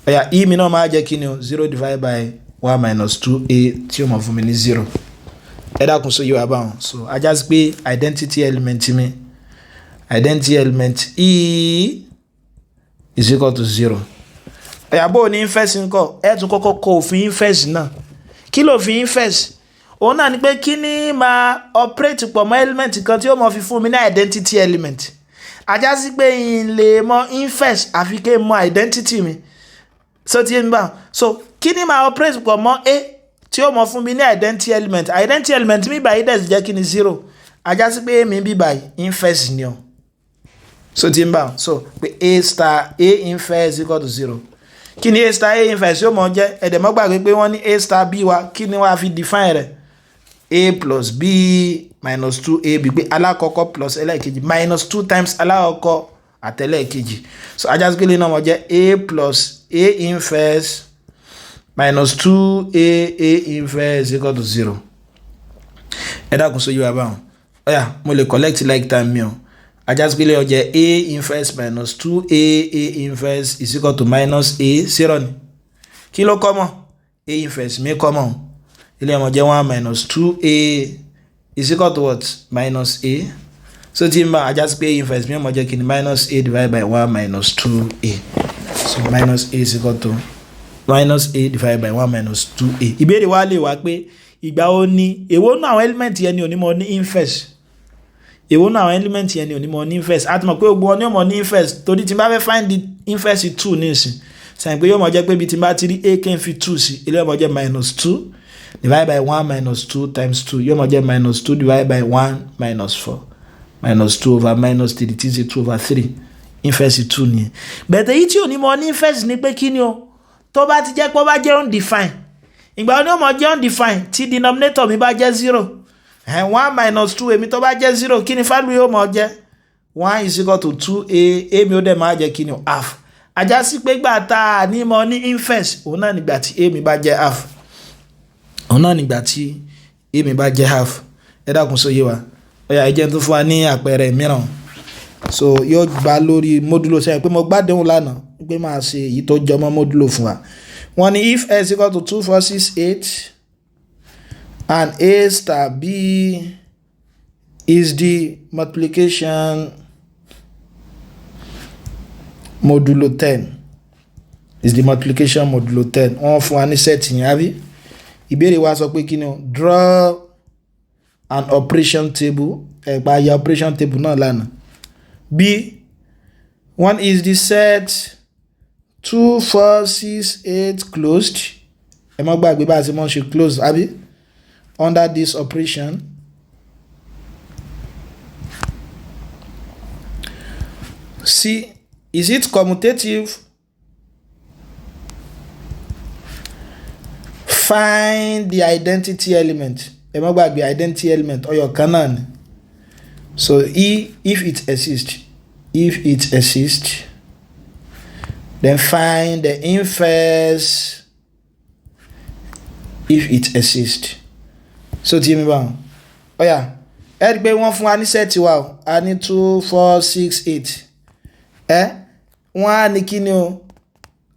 ọ̀yà e mi náà máa jẹ́ kí ni o 0 divided by 1 minus 2a tí ó mọ̀ fún mi ní 0. ẹ dákun so yóò wá báwọn so ajá sí pé identity element mi identity element e is equal to 0. ọ̀yà bó o ní inverse ńkọ́ ẹ tún kọ́kọ́ kọ òfin inverse náà kí ló fi inverse òun náà ni pé kí ni máa operate pọ̀ mọ́ element kan tí ó mọ̀ fi fún mi ní identity element ajá sí pé n lè mọ inverse àfi kí n mọ identity mi so ti ń bá so kí ni máa operate pọ̀ mọ́ a tí ó mọ̀ fún mi ní identity element mi báyìí dẹ̀ sì jẹ́ kí ni 0 ajá sí pé mi bí báyìí inverse ni o so ti ń bá so pé a star a inverse equal to 0 kí ni a star a inverse yóò mọ̀ jẹ́ ẹ̀dẹ̀mọ́ gbàgbé pé wọ́n ní a star b wa kí ni wọ́n á fi define rẹ̀ a plus b minus 2ab pé alákọ̀ọ́kọ́ plus ẹlẹ́ẹ̀kejì minus 2 times alákọ̀ọ́kọ́ àtẹlẹ́ẹ̀kejì so ajá sí pé lè náà mọ̀ jẹ́ a plus a inverse minus 2a inverse equal to 0. ẹ dákun so yóò wá báwọn ọ̀yà mo lè collect like time mi o ajá sí pé lè ọjẹ́ a inverse minus 2a inverse is equal to minus a 0 ni kí ló kọ́ mọ́ a inverse mi kọ́ mọ́ ilé ọmọ jẹ́ 1 minus 2a is equal to what minus a so tí n bá ajá sí pé a inverse mi ọmọ jẹ́ kí ni minus a divided by 1 minus 2a so minus a is equal to minus a divided by 1 minus 2a. ìbéèrè wa lè wá pé ìgbà ó ní èwo nínú àwọn element yẹn ni onímọ̀ ní inverse èwo nínú àwọn element yẹn ni onímọ̀ ní inverse àti mọ̀ pé gbogbo wọn ní ọmọ ní inverse torí tí n bá fẹ́ find the inverse 2 nísìn sẹ́yìn pé yóò mọ̀ jẹ́ pé bí tí n bá ti rí a kí n fi 2 sí ilé ọmọ jẹ́ minus 2 divided by 1 minus 2 times 2 yóò mọ̀ jẹ́ minus 2 divided by 1 minus 4 minus 2 over minus 3 tí ń ṣe 2 over 3 inverse 2 nìyẹn bẹ̀tẹ̀ yìí tí onímọ̀ ní inverse ni pé kí ni o tó bá ti jẹ́ pé ó bá jẹ́ undefined ìgbà oní ọmọ jẹ́ undefined tí denominator mi bá jẹ́ 0 1 minus 2 èmi tó bá jẹ́ 0 kí ni value yóò mọ̀ jẹ́ 1 is equal to 2a èmi ó dẹ̀ máa jẹ́ kí ni half ajá sí pé gbà tá a ní mọ̀ ní inverse òun náà nígbà tí a mi bá jẹ́ half òun náà nígbà tí a mi bá jẹ́ half ẹ dákun sóyè wa ọ̀yà ẹ̀jẹ̀ tó fún wa ní àpẹẹrẹ mìíràn so yóò gbà lórí módúlò sẹ́yìn pé mo gbádùn lánàá pé máa ṣe èyí tó jọmọ́ módúlò fún wa wọ́n ní if s equal to 2 4 6 8 and a star b is the multiplication modulo 10 is the multiplication modulo 10 wọ́n fún wa ní set yẹn àbí ìbéèrè wa sọ pé kí ni o draw an operation table ẹ̀pà ya operation table náà lánàá b one is the set 2 4 6 8 closed ẹ má gbàgbé bá a ṣe mọ́ ṣe close àbí under this operation c is it commutative find the identity element ẹ má gbàgbé identity element ọyọ kan náà ni so if it exists then find the inverse if it exists so tí mi bá wọn ọ̀yà ẹ rí i pé wọ́n fún wa ní sẹ́ẹ̀tì wa o a ní 2 4 6 8 wọ́n á ní kí ni o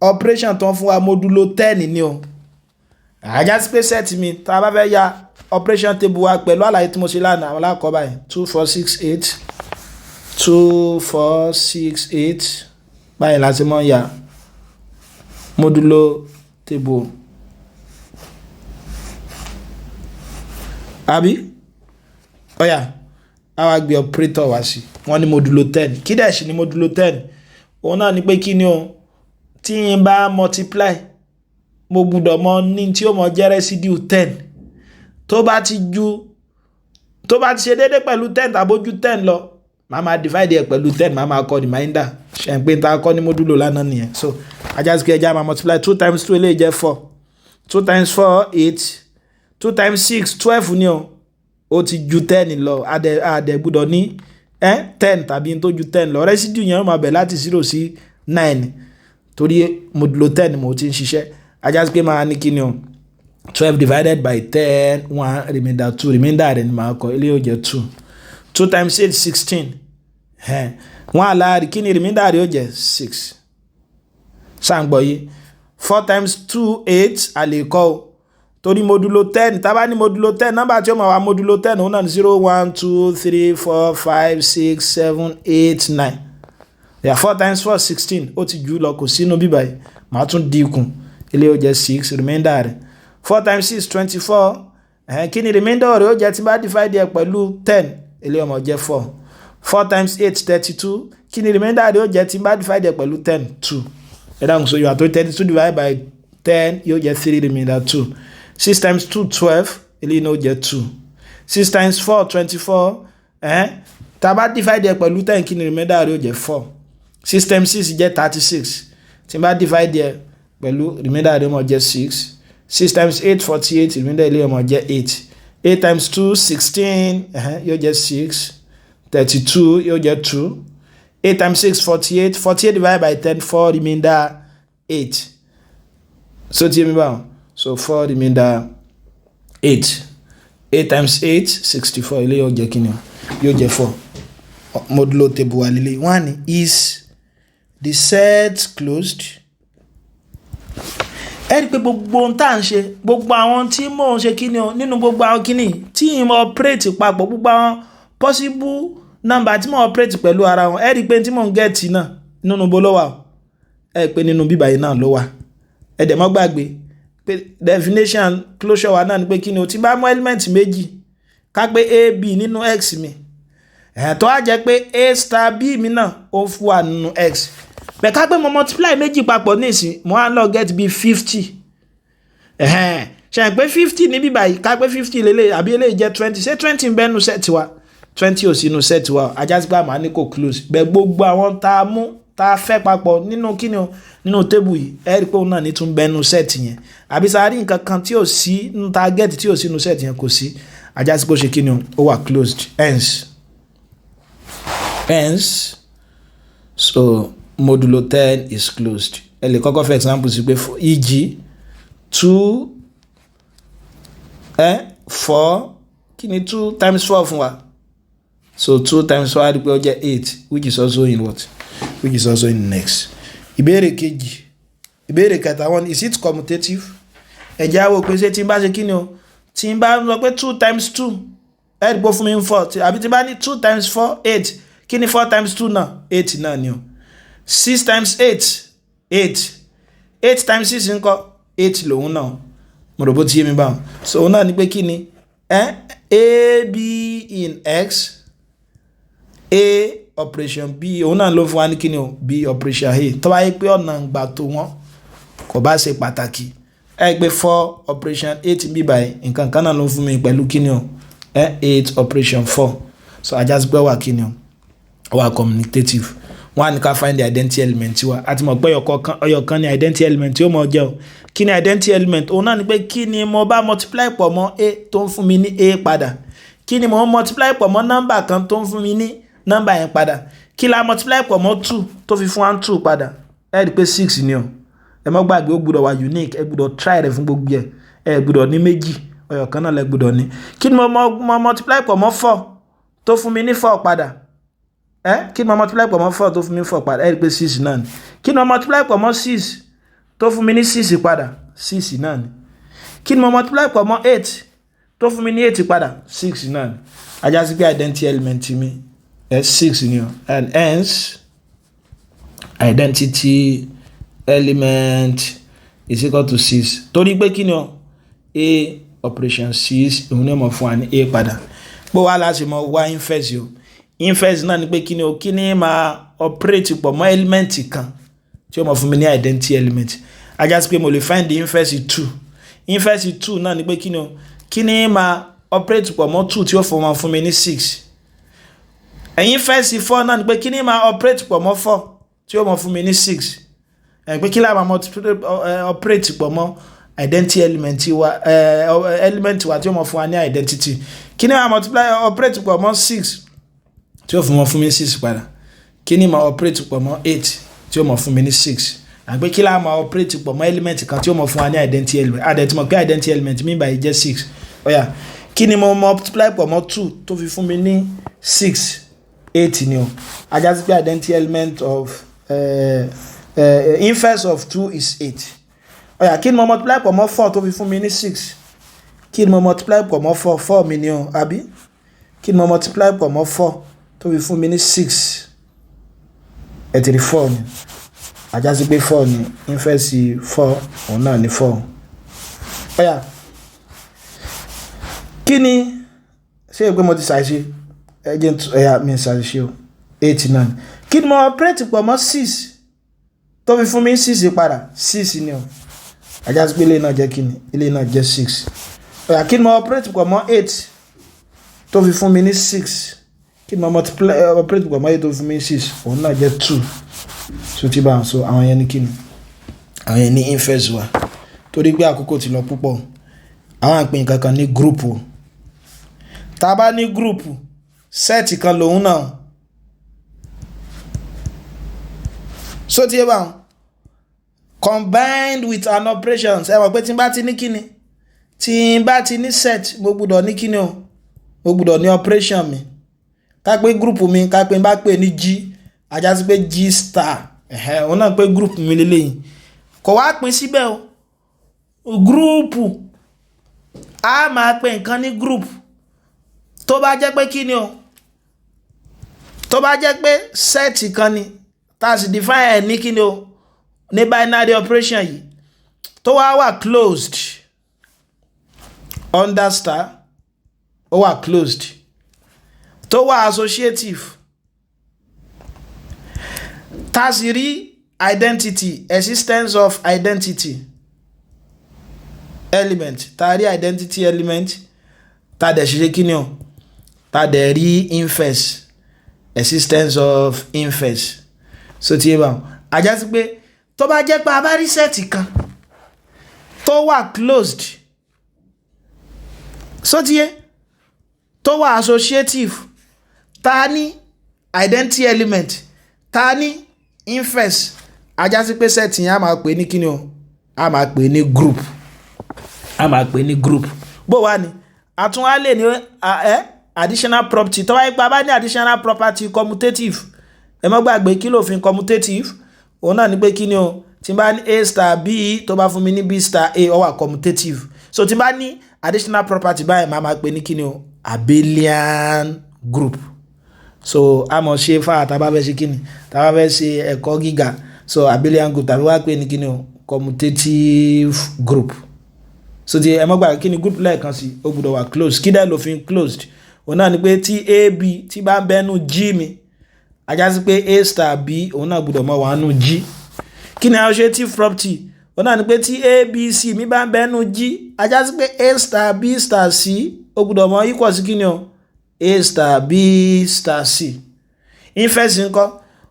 operation tó ń fún wa modulo 10 ni o ajá sí pé set mi tá a bá fẹ́ ya operation table wa pẹ̀lú àlàyé tí mo ṣe lánàá àwọn alákọ̀ọ́ báyìí 2 4 6 8 2 4 6 8 báyìí láti mọ̀ ya modulo table àbí ọ̀yà àwa gbé operator wá sí wọ́n ní modulo 10 kí dẹ̀ sí ní modulo 10 òun náà ni pé kí ni o tí n bá multiply mo gbọ́dọ̀ mọ ní tí ó mọ jẹ́ residue 10 tó bá ti ṣe déédé pẹ̀lú 10 tàbójú 10 lọ màá máa divide ẹ̀ pẹ̀lú 10 màá máa kọ remainder ṣe ń pé n ta kọ́ ní modulo lánàá nìyẹn so ajá sí pé ẹja máa multiply 2 times 2 eléyìí jẹ́ 4 2 times 4 8 2 times 6 12 ni o ó ti ju 10 lọ àdẹ̀ gbọ́dọ̀ ní 10 tàbí tó ju 10 lọ residue yẹn ó máa bẹ̀ láti 0 sí 9 torí modulo 10 mo ti ń ṣiṣẹ́ ajá sí pé máa ní kí ni o 12 divided by 10 1 remainder 2 remainder rẹ̀ ni máa kọ ilé yóò jẹ́ 2 2 times 8 16 wọ́n aláàrí kí ni remainder rẹ̀ yóò jẹ́ 6 sáàgbọ̀ yìí 4 times 2 8 àlèkọ́ o torí modulo 10 tá bá ní modulo 10 nọ́mbà tí ó máa wà modulo 10 òun náà ní 0 1 2 3 4 5 6 7 8 9 4 times 4 16 ó ti jù lọ kò sínú bíbá yìí màá tún dínkù ilé yóò jẹ́ 6 remainder rẹ̀ 4 times 6 24 kí ni remainder rẹ̀ ó jẹ́ tí bá divide ẹ̀ pẹ̀lú 10 ilé ọmọ jẹ́ 4 4 times 8 32 kí ni remainder rẹ̀ ó jẹ́ tí bá divide ẹ̀ pẹ̀lú 10 2 ẹ̀dá so yóò àtó 32 divided by 10 yóò jẹ́ 3 remainder 2 6 times 2 12 ilé náà ó jẹ́ 2 6 times 4 24 tá bá divide ẹ̀ pẹ̀lú 10 kí ni remainder rẹ̀ ó jẹ́ 4 6 times 6 jẹ́ 36 tí bá divide ẹ̀ pẹ̀lú remainder rẹ̀ ó jẹ́ 6 6 times 8 48 remainder ilé ọmọ jẹ́ 8 8 times 2 16 yóò jẹ́ 6 32 yóò jẹ́ 2 8 times 6 48 48 divided by 10 4 remainder 8 so tí yé mi báwọn so 4 remainder 8 8 times 8 64 ilé yóò jẹ́ kíni yóò jẹ́ 4 modulo table wa lílé 1 is the set closed ẹ rí pé gbogbo ohun tá à ń ṣe gbogbo àwọn tí mò ń ṣe kíni o nínú gbogbo àwọn kíni tí mo operate papọ̀ gbogbo àwọn possible number tí mo operate pẹ̀lú ara wọn ẹ rí pé tí mò ń get náà nínú bó ló wà ẹ pé nínú bíbá yìí náà ló wà ẹ dẹ̀ mọ́ gbàgbé pé definition closure wa náà ni pé kíni o tí bá mú element méjì ká pé a b nínú x mi tó á jẹ́ pé a star b mi náà ó fún wa nínú x bẹ̀ ká pé mo multiply méjì papọ̀ nísìn mo á lọ get bí 50 ṣe pé 50 ní bíbá yìí ká pé 50 lélẹ̀ àbí eléyìí jẹ́ 20 ṣé 20 ń bẹ nínú set wa 20 ò sínú set wa ajá sí pé àmà ní kò close bẹ̀ gbogbo àwọn tá a mú tá a fẹ́ papọ̀ nínú kíni o nínú table yìí ẹ rí pé òun náà ní tún bẹ nínú set yẹn àbí sáà rí nǹkan kan tí ò sí nínú target tí ò sí nínú set yẹn kò sí ajá sí pé ó ṣe kíni o ó wà closed hence so modulo 10 is closed ẹ lè kọ́kọ́ for example sí pé eg 2 4 kí ni 2 times 4 fún wa so 2 times 4 rí pé ó jẹ́ 8 which is also in what which is also in next ìbéèrè kejì ìbéèrè kẹta wọn is it commutative ẹ̀jẹ̀ àwọ̀ pé ṣé tí n bá ṣe kí ni o tí n bá sọ pé 2 times 2 ẹ̀ rí pé fún mi ń 4 àbí tí n bá ní 2 times 4 8 kí ni 4 times 2 náà 8 náà ni o 6 times 8 8 8 times 6 ńkọ́ 8 lòun náà mo rò bó ti yé mi báwọn so òun náà ni pé kí ni a b in x a operation b òun náà ló fún wa ní kí ni o b operation a tó bá yẹ pé ọ̀nà ìgbà tó wọ́n kò bá ṣe pàtàkì ẹ gbé 4 operation 8 bí báyìí nǹkan kan náà ló fún mi pẹ̀lú kí ni o 8 operation 4 so ajá sí pé wà kí ni o wà commutative wọ́n á ní ká find the identity element wa àti mọ̀ pé ọ̀yọ̀kan ní identity element tí ó mọ̀ jẹ́ o kí ni identity element òun náà ni pé kí ni mo bá multiply pọ̀ mọ́ a tó ń fún mi ní a padà kí ni mo multiply pọ̀ mọ́ nọ́mbà kan tó ń fún mi ní nọ́mbà yẹn padà kí la multiply pọ̀ mọ́ 2 tó fi fún 1 2 padà ẹ rí pé 6 ni o ẹ mọ́ gbàgbé ó gbọ́dọ̀ wà unique ẹ gbọ́dọ̀ try rẹ̀ fún gbogbo ẹ gbọ́dọ̀ ní méjì ọ̀yọ̀kan náà lẹ gbọ́dọ̀ ní kí ni mo multiply pọ̀ mọ́ 4 tó fún mi ní 4 padà kí ni mo multiply pọ̀ mọ́ 4 tó fún mi 4 padà ẹ rí pé 6 náà ni kí ni mo multiply pọ̀ mọ́ 6 tó fún mi ní 6 padà 6 náà ni kí ni mo multiply pọ̀ mọ́ 8 tó fún mi ní 8 padà 6 náà ajá sí pé identity element mi S6 ni o, and hence identity element is equal to 6 torí pé kí ni o a operation 6 òun ni mo fún wa ní a padà bó wá láti mọ wá inverse o inverse náà ni pé kí ni o kí ni máa operate pọ̀ mọ́ element kan tí ó mọ̀ fún mi ní identity element ajá sí pé mo lè find the inverse 2 inverse 2 náà ni pé kí ni o kí ni máa operate pọ̀ mọ́ 2 tí ó fún mi ní 6 inverse 4 náà ni pé kí ni máa operate pọ̀ mọ́ 4 tí ó mọ̀ fún mi ní 6 pé kí la máa operate pọ̀ mọ́ identity element wa tí ó mọ̀ fún wa ní identity kí ni máa operate pọ̀ mọ́ 6 tí ó fún mi 6 padà kí ni máa operate pọ̀ mọ́ 8 tí ó mọ̀ fún mi ní 6 àgbẹ̀ kí la máa operate pọ̀ mọ́ element kan tí ó mọ̀ fún wa ní identity element àdẹ̀tí mọ̀ pé identity element mi báyìí jẹ́ 6 ọ̀yà kí ni mo multiply pọ̀ mọ́ 2 tó fi fún mi ní 6 8 ni o ajá sí pé identity element of inverse of 2 is 8 ọ̀yà kí ni mo multiply pọ̀ mọ́ 4 tó fi fún mi ní 6 kí ni mo multiply pọ̀ mọ́ 4 mi ni o àbí kí ni mo multiply pọ̀ mọ́ 4 tó fi fún mi ní 6 ẹ ti rí 4 ni ajá sí pé 4 ni inverse 4 òun náà ni 4 ọ̀yà kí ni ṣé ìgbé mo ti ṣàṣe agent ẹ̀yà mi ṣàṣe o 8 náà kí ni mo operate pọ̀ mọ́ 6 tó fi fún mi 6 padà 6 ni o ajá sí pé ilé náà jẹ́ kí ni ilé náà jẹ́ 6 ọ̀yà kí ni mo operate pọ̀ mọ́ 8 tó fi fún mi ní 6 kí ni mo operate pọ̀ mọ́ 8 tó fi fún mi ní 6 òun náà jẹ́ 2 so ti bá so àwọn yẹn ní kí ni àwọn yẹn ní inverse wa torí pé àkókò ti lọ púpọ̀ àwọn àpín kankan ní group o tá bá ní group set kan lòun náà so ti bá combined with an operation ẹ mọ̀ pé tí n bá ti ní kíni tí n bá ti ní set mo gbọ́dọ̀ ní kíni o mo gbọ́dọ̀ ní operation mi ká pé group mi ká pé n bá pè ní G ajá sí pé G star òun náà pé group mi lélẹ́yìn kò wá pín síbẹ̀ o group a máa pè nǹkan ní group tó bá jẹ́ pé kíni o tó bá jẹ́ pé set kan ni tá a sì define ẹ̀ ní kíni o ní binary operation yìí tó wà closed under star ó wà closed tó wà associative tá a sì rí identity existence of identity element tá a rí identity element tá a dẹ̀ ṣe kíni o tá a dẹ̀ rí inverse existence of inverse so tí yé bá wọn ajá sí pé tó bá jẹ́ pé a bá rí sẹ́ẹ̀tì kan tó wà closed so tí yé tó wà associative tá a ní identity element tá a ní inverse ajá sí pé sẹ́ẹ̀tì yẹn a máa pè ní kíni o a máa pè ní group a máa pè ní group bó wá ní a tún wá lè ní additional property tó wáyé pa bá ní additional property commutative ẹ má gbàgbé kí ló fi commutative òun náà ní pé kí ni o tí n bá ní a star b tó bá fún mi ní b star a ó wà commutative so tí n bá ní additional property báyìí máa pè ní kí ni o abelian group so a mọ̀ ṣe fáà tá a bá fẹ́ ṣe kí ni tá a bá fẹ́ ṣe ẹ̀kọ́ gíga so abelian group tàbí wá pè ní kí ni o commutative group so tí ẹ má gbàgbé kí ni group lẹ́ẹ̀kan sí ó gbọ́dọ̀ wà closed kí dẹ́ ló fi closed òun náà ni pé tí ab tí bá ń bẹ́nu g mi ajá sí pé a star b òun náà gbọ́dọ̀ mọ̀ wà nù g kí ni associative property òun náà ni pé tí abc mi bá ń bẹ́nu g ajá sí pé a star b star c ó gbọ́dọ̀ mọ̀ equal sí kí ni o a star b star c inverse ńkọ́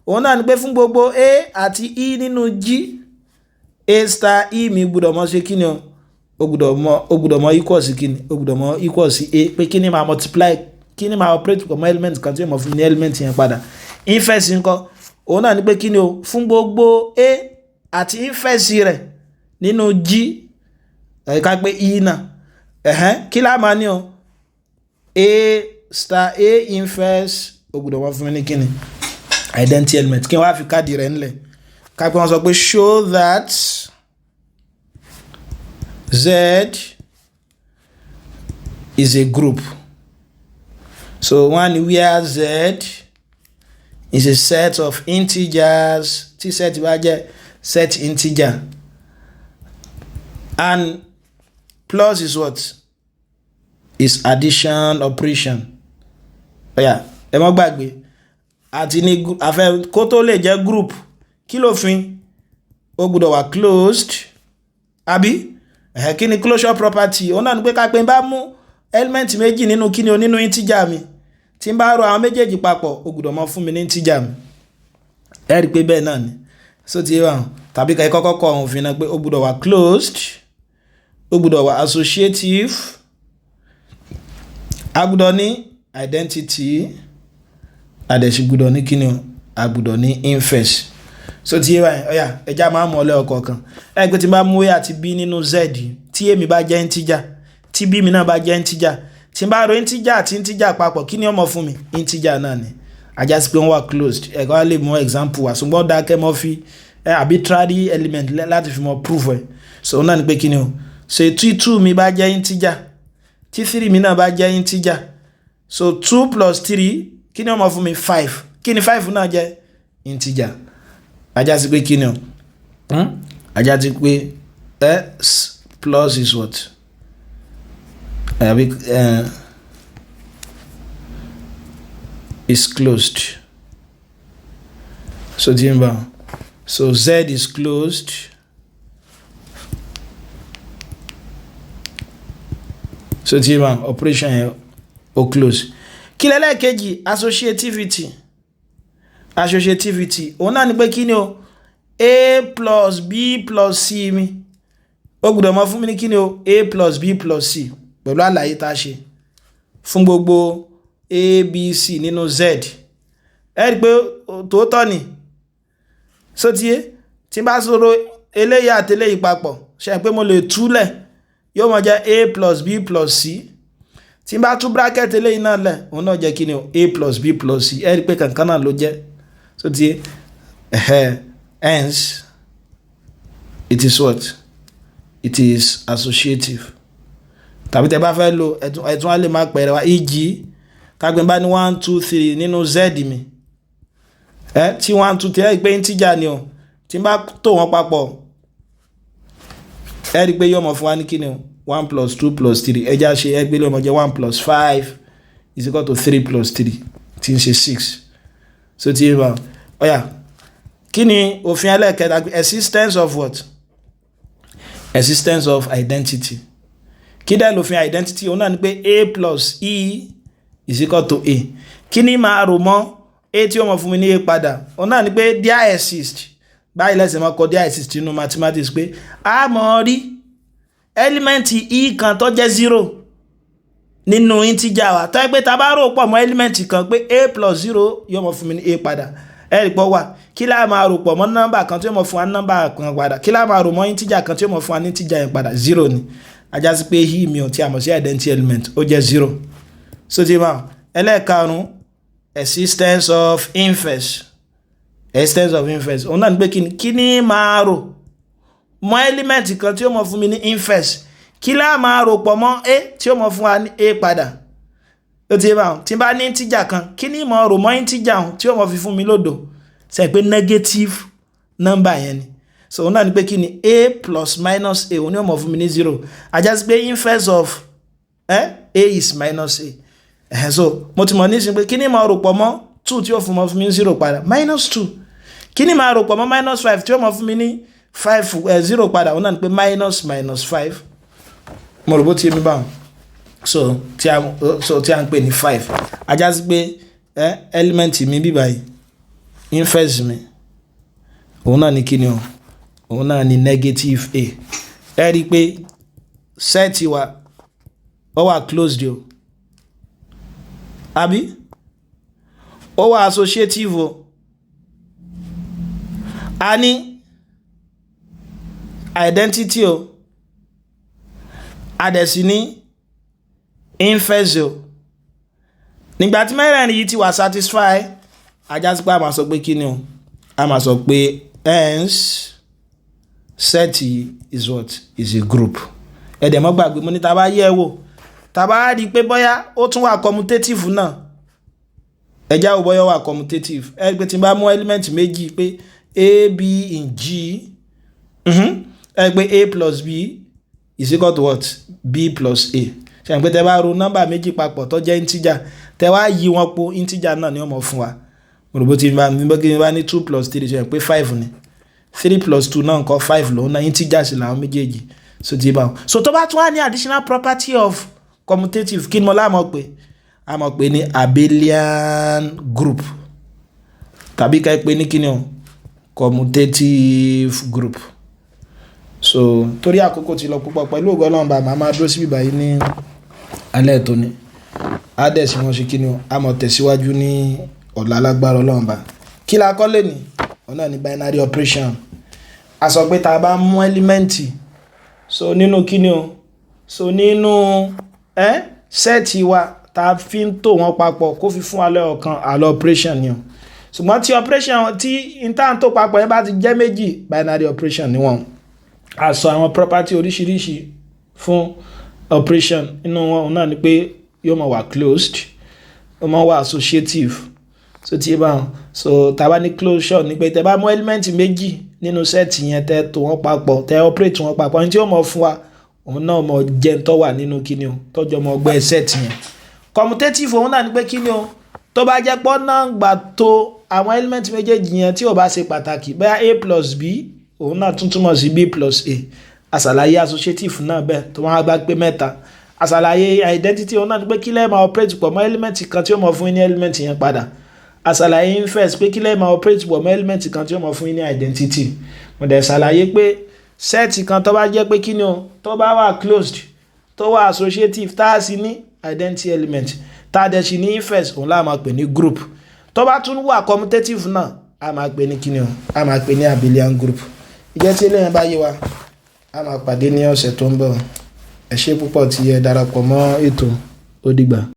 òun náà ni pé fún gbogbo a àti e nínú g a star e mi gbọ́dọ̀ mọ̀ ṣe kí ni o ó gbọ́dọ̀ mọ̀ equal sí kí ni ó gbọ́dọ̀ mọ̀ equal sí a pé kí ni máa multiply kí ni máa operate pẹ̀lú element kan tí ó mọ̀ fún ní element yẹn padà inverse ńkọ́ òun náà ni pé kí ni o fún gbogbo a àti inverse rẹ̀ nínú g ká pé e náà kí lá máa ní o a star a inverse ó gbọ́dọ̀ wá fún mi ní kí ni identity element kí wọ́n á fi káàdì rẹ̀ ńlẹ̀ ká pé wọ́n sọ pé show that z is a group. So one where Z is a set of integers, T set bá set integer, and plus is what? Is addition operation. Yeah, ẹ má gbàgbé àti ní afẹ́ kó tó lè jẹ́ group kí ló fin ó gbọ́dọ̀ wà closed àbí kí ni closure property ó náà ní pé ká pé bá mú element méjì nínú kíni o nínú integer mi tí n bá ro àwọn méjèèjì papọ̀ ó gbọ́dọ̀ mọ́ fún mi ní integer mi ẹ rí pé bẹ́ẹ̀ náà ni so ti wà tàbí ká kọ́kọ́ kọ òfin náà pé ó gbọ́dọ̀ wà closed ó gbọ́dọ̀ wà associative a gbọ́dọ̀ ní identity adẹ̀sí gbọ́dọ̀ ní kíni o a gbọ́dọ̀ ní inverse so ti wà ọ̀yà ẹja máa mọ̀ ọ́ lẹ́ọ̀kọ̀ọ̀kan ẹ pé tí n bá mú a àti b nínú z tí èmi bá jẹ́ integer tí b mi náà bá jẹ́ integer tí n bá ro integer àti integer papọ̀ kí ni ó mọ̀ fún mi integer náà ni ajá sí pé wọ́n wà closed ẹ̀kọ́ á lè mú example wá ṣùgbọ́n dákẹ́ mọ́ fi arbitrary element láti fi mọ́ proof ẹ̀ so náà ni pé kí ni o so tí 2 mi bá jẹ́ integer tí 3 mi náà bá jẹ́ integer so 2 plus 3 kí ni ó mọ̀ fún mi 5 kí ni 5 náà jẹ́ integer ajá sí pé kí ni o ajá sí pé x plus is what is closed. So Jimba. So Z is closed. So Jimba, operation here or close. Kilele keji associativity. Associativity. Ona ni pé kíni o A plus B plus C mi. Ó gbọ́dọ̀ máa fún mi ní kíni o A plus B plus C. Pẹ̀lú àlàyé tá ṣe fún gbogbo a b c nínú z ẹ rí pé tòótọ́ ni so tí bá sọ̀rọ̀ eléyìí àti eléyìí papọ̀ ṣe pé mo lè túlẹ̀ yóò mọ̀ jẹ́ a plus b plus c tí bá tú bracket eléyìí náà lẹ̀ òun náà jẹ́ kí ni o a plus b plus c ẹ rí pé kankan náà ló jẹ́ so hence it is what? It is associative. Tàbí tẹ́ bá fẹ́ lò ẹ̀tún á lè máa pẹ̀rẹ̀ wá e.g. kágbẹ̀ bá ní 1 2 3 nínú z mi tí 1 2 3 ẹ́ pé integer ni o tí bá tó wọn papọ̀ ẹ́ rí pé yóò mọ̀ fún wa ní kíni o 1 plus 2 plus 3 ẹjá ṣe ẹgbẹ́ lọ́mọ jẹ́ 1 plus 5 is equal to 3 plus 3 tí ń ṣe 6 so tí yíba ọ̀yà kí ni òfin ẹlẹ́ẹ̀kẹta existence of what? Existence of identity. Kí dẹ̀ lòfin identity òun náà ni pé a plus e is equal to a. Kí ni máa rò mọ́ a tí ó mọ̀ fún mi ní a padà òun náà ni pé there exist báyìí lẹ́sẹ̀ máa kọ there exist nínú mathematics pé a mọ̀ rí element e kan tó jẹ́ 0 nínú integer wa tó yẹ pé tá bá rò pọ̀ mọ́ element kan pé a plus 0 yóò mọ̀ fún mi ní a padà ẹ̀rì pọ̀ wà kí láà máa rò pọ̀ mọ́ nọ́mbà kan tí ó mọ̀ fún wa nọ́mbà kan padà kí láà máa rò mọ́ integer kan tí ó mọ̀ fún wa ní integer yẹn padà 0 ni ajá sí pé hí mi ò tí a mọ̀ sí identity element ó jẹ́ 0 so ti máa ẹlẹ́ẹ̀karùn-ún existence of inverse òun náà ní pé kí ni máa rò mọ́ element kan tí ó mọ̀ fún mi ní inverse kí láà máa rò pọ̀ mọ́ a tí ó mọ̀ fún wa ní a padà ó ti máa tí bá ní integer kan kí ni máa rò mọ́ integer tí ó mọ̀ fi fún mi lódò ṣe pé negative number yẹn ni so òun náà ní pé kí ni a plus minus a òun ni ó mọ̀ fún mi ní 0 ajá sí pé inverse of a is minus a so mo ti mọ̀ ní sí pé kí ni máa rò pọ̀ mọ́ 2 tí ó fún mi ní 0 padà minus 2 kí ni máa rò pọ̀ mọ́ minus 5 tí ó mọ̀ fún mi ní 0 padà òun náà ní pé minus 5 mo rò bó ti mi báwọn so tí a ń pè ní 5 ajá sí pé element mi bí báyìí inverse mi òun náà ní kí ni o òun náà ní negative a ẹ rí i pé set wa ó wà closed o àbí ó wà associative o a ní identity o a dẹ̀ sí ní inverse o nígbà tí mẹ́rẹ̀ẹ̀rin yìí ti wà satisfy ajá sí pé a máa sọ pé kí ni o a máa sọ pé hence set is what? Is a group. Ẹ̀dẹ̀ mọ́ gbàgbé mo ní tá bá yẹ̀ wò tàbá rí pé bóyá ó tún wà commutative náà ẹjá ò bóyá wà commutative ẹ pé tí n bá mú element méjì pé a b in g ẹ pé a plus b is equal to what b plus a ṣe pé tẹ bá ro nọ́mbà méjì papọ̀ tó jẹ́ integer tẹ wá yí wọn po integer náà ni wọ́n mọ̀ fún wa òrùbó tí n bá ní 2 plus 3 ṣe pé 5 ni 3 plus 2 náà nǹkan 5 lòun náà integer sí làwọn méjèèjì so ti bá wọn so tó bá tún wá ní additional property of commutative kí ni mo láàmọ̀ pé a mọ̀ pé ní abelian group tàbí ká pé ní kí ni o commutative group so torí àkókò ti lọ púpọ̀ pẹ̀lú ògo Ọlọ́run bá máa dúró síbí báyìí ní alẹ́ tó ní adẹ́sí wọn ṣe kí ni o a mọ̀ tẹ̀síwájú ní ọ̀la lágbára Ọlọ́run bá kí la kọ́ lè ní ọ̀nà ní binary operation a sọ pé tá a bá mú ẹ́límẹ́ǹtì so nínú kí ni o so nínú sẹ́ẹ̀tì wa tá a fi ń tò wọ́n papọ̀ kó fi fún alẹ́ ọ̀kan àlọ́ operation ni o ṣùgbọ́n tí operation tí intan tó papọ̀ yẹn bá ti jẹ́ méjì binary operation ni wọ́n a sọ àwọn property oríṣiríṣi fún operation inú wọn náà ni pé yóò máa wà closed yóò máa wà associative so tí bá wọn so tá bá ní closure ni pé tẹ́ bá mú element méjì nínú set yẹn tẹ́ tò wọ́n papọ̀ tẹ́ operate wọ́n papọ̀ ní tí ó mọ̀ fún wa òun náà mọ̀ jẹ́ tó wà nínú kíni o tọ́jọ́ mọ̀ ọgbẹ́ set yẹn commutative òun náà ni pé kíni o tó bá jẹ́ pọ́ náà gbà tó àwọn element méjèèjì yẹn tí ò bá ṣe pàtàkì bẹ́ẹ̀ a plus b òun náà tún túmọ̀ sí b plus a àṣàlàyé associative náà bẹ́ẹ̀ tó wọ́n á gbá pé mẹ́ta àṣàlàyé identity òun náà ni pé kí lẹ́ẹ̀ máa operate pọ̀ mọ́ element kan tí ó mọ̀ fún ní element yẹn padà àṣàlàyé inverse pé kí lẹ́ẹ̀ máa operate pọ̀ mọ́ element kan tí ó mọ̀ fún ní identity mo dẹ̀ ṣàlàyé pé set kan tó bá jẹ́ pé kí ni o tó bá wà closed tó wà associative tá a sì ní identity element tá a dẹ̀ sì ní inverse òun láà máa pè ní group tó bá tún wà commutative náà a máa pè ní kí ni o a máa pè ní abelian group ìjẹ́ tí eléyàn bá yé wa a máa pàdé ní ọ̀sẹ̀ tó ń bọ̀ ẹ ṣé púpọ̀ tí ẹ darapọ̀ mọ́ ètò ó dìgbà.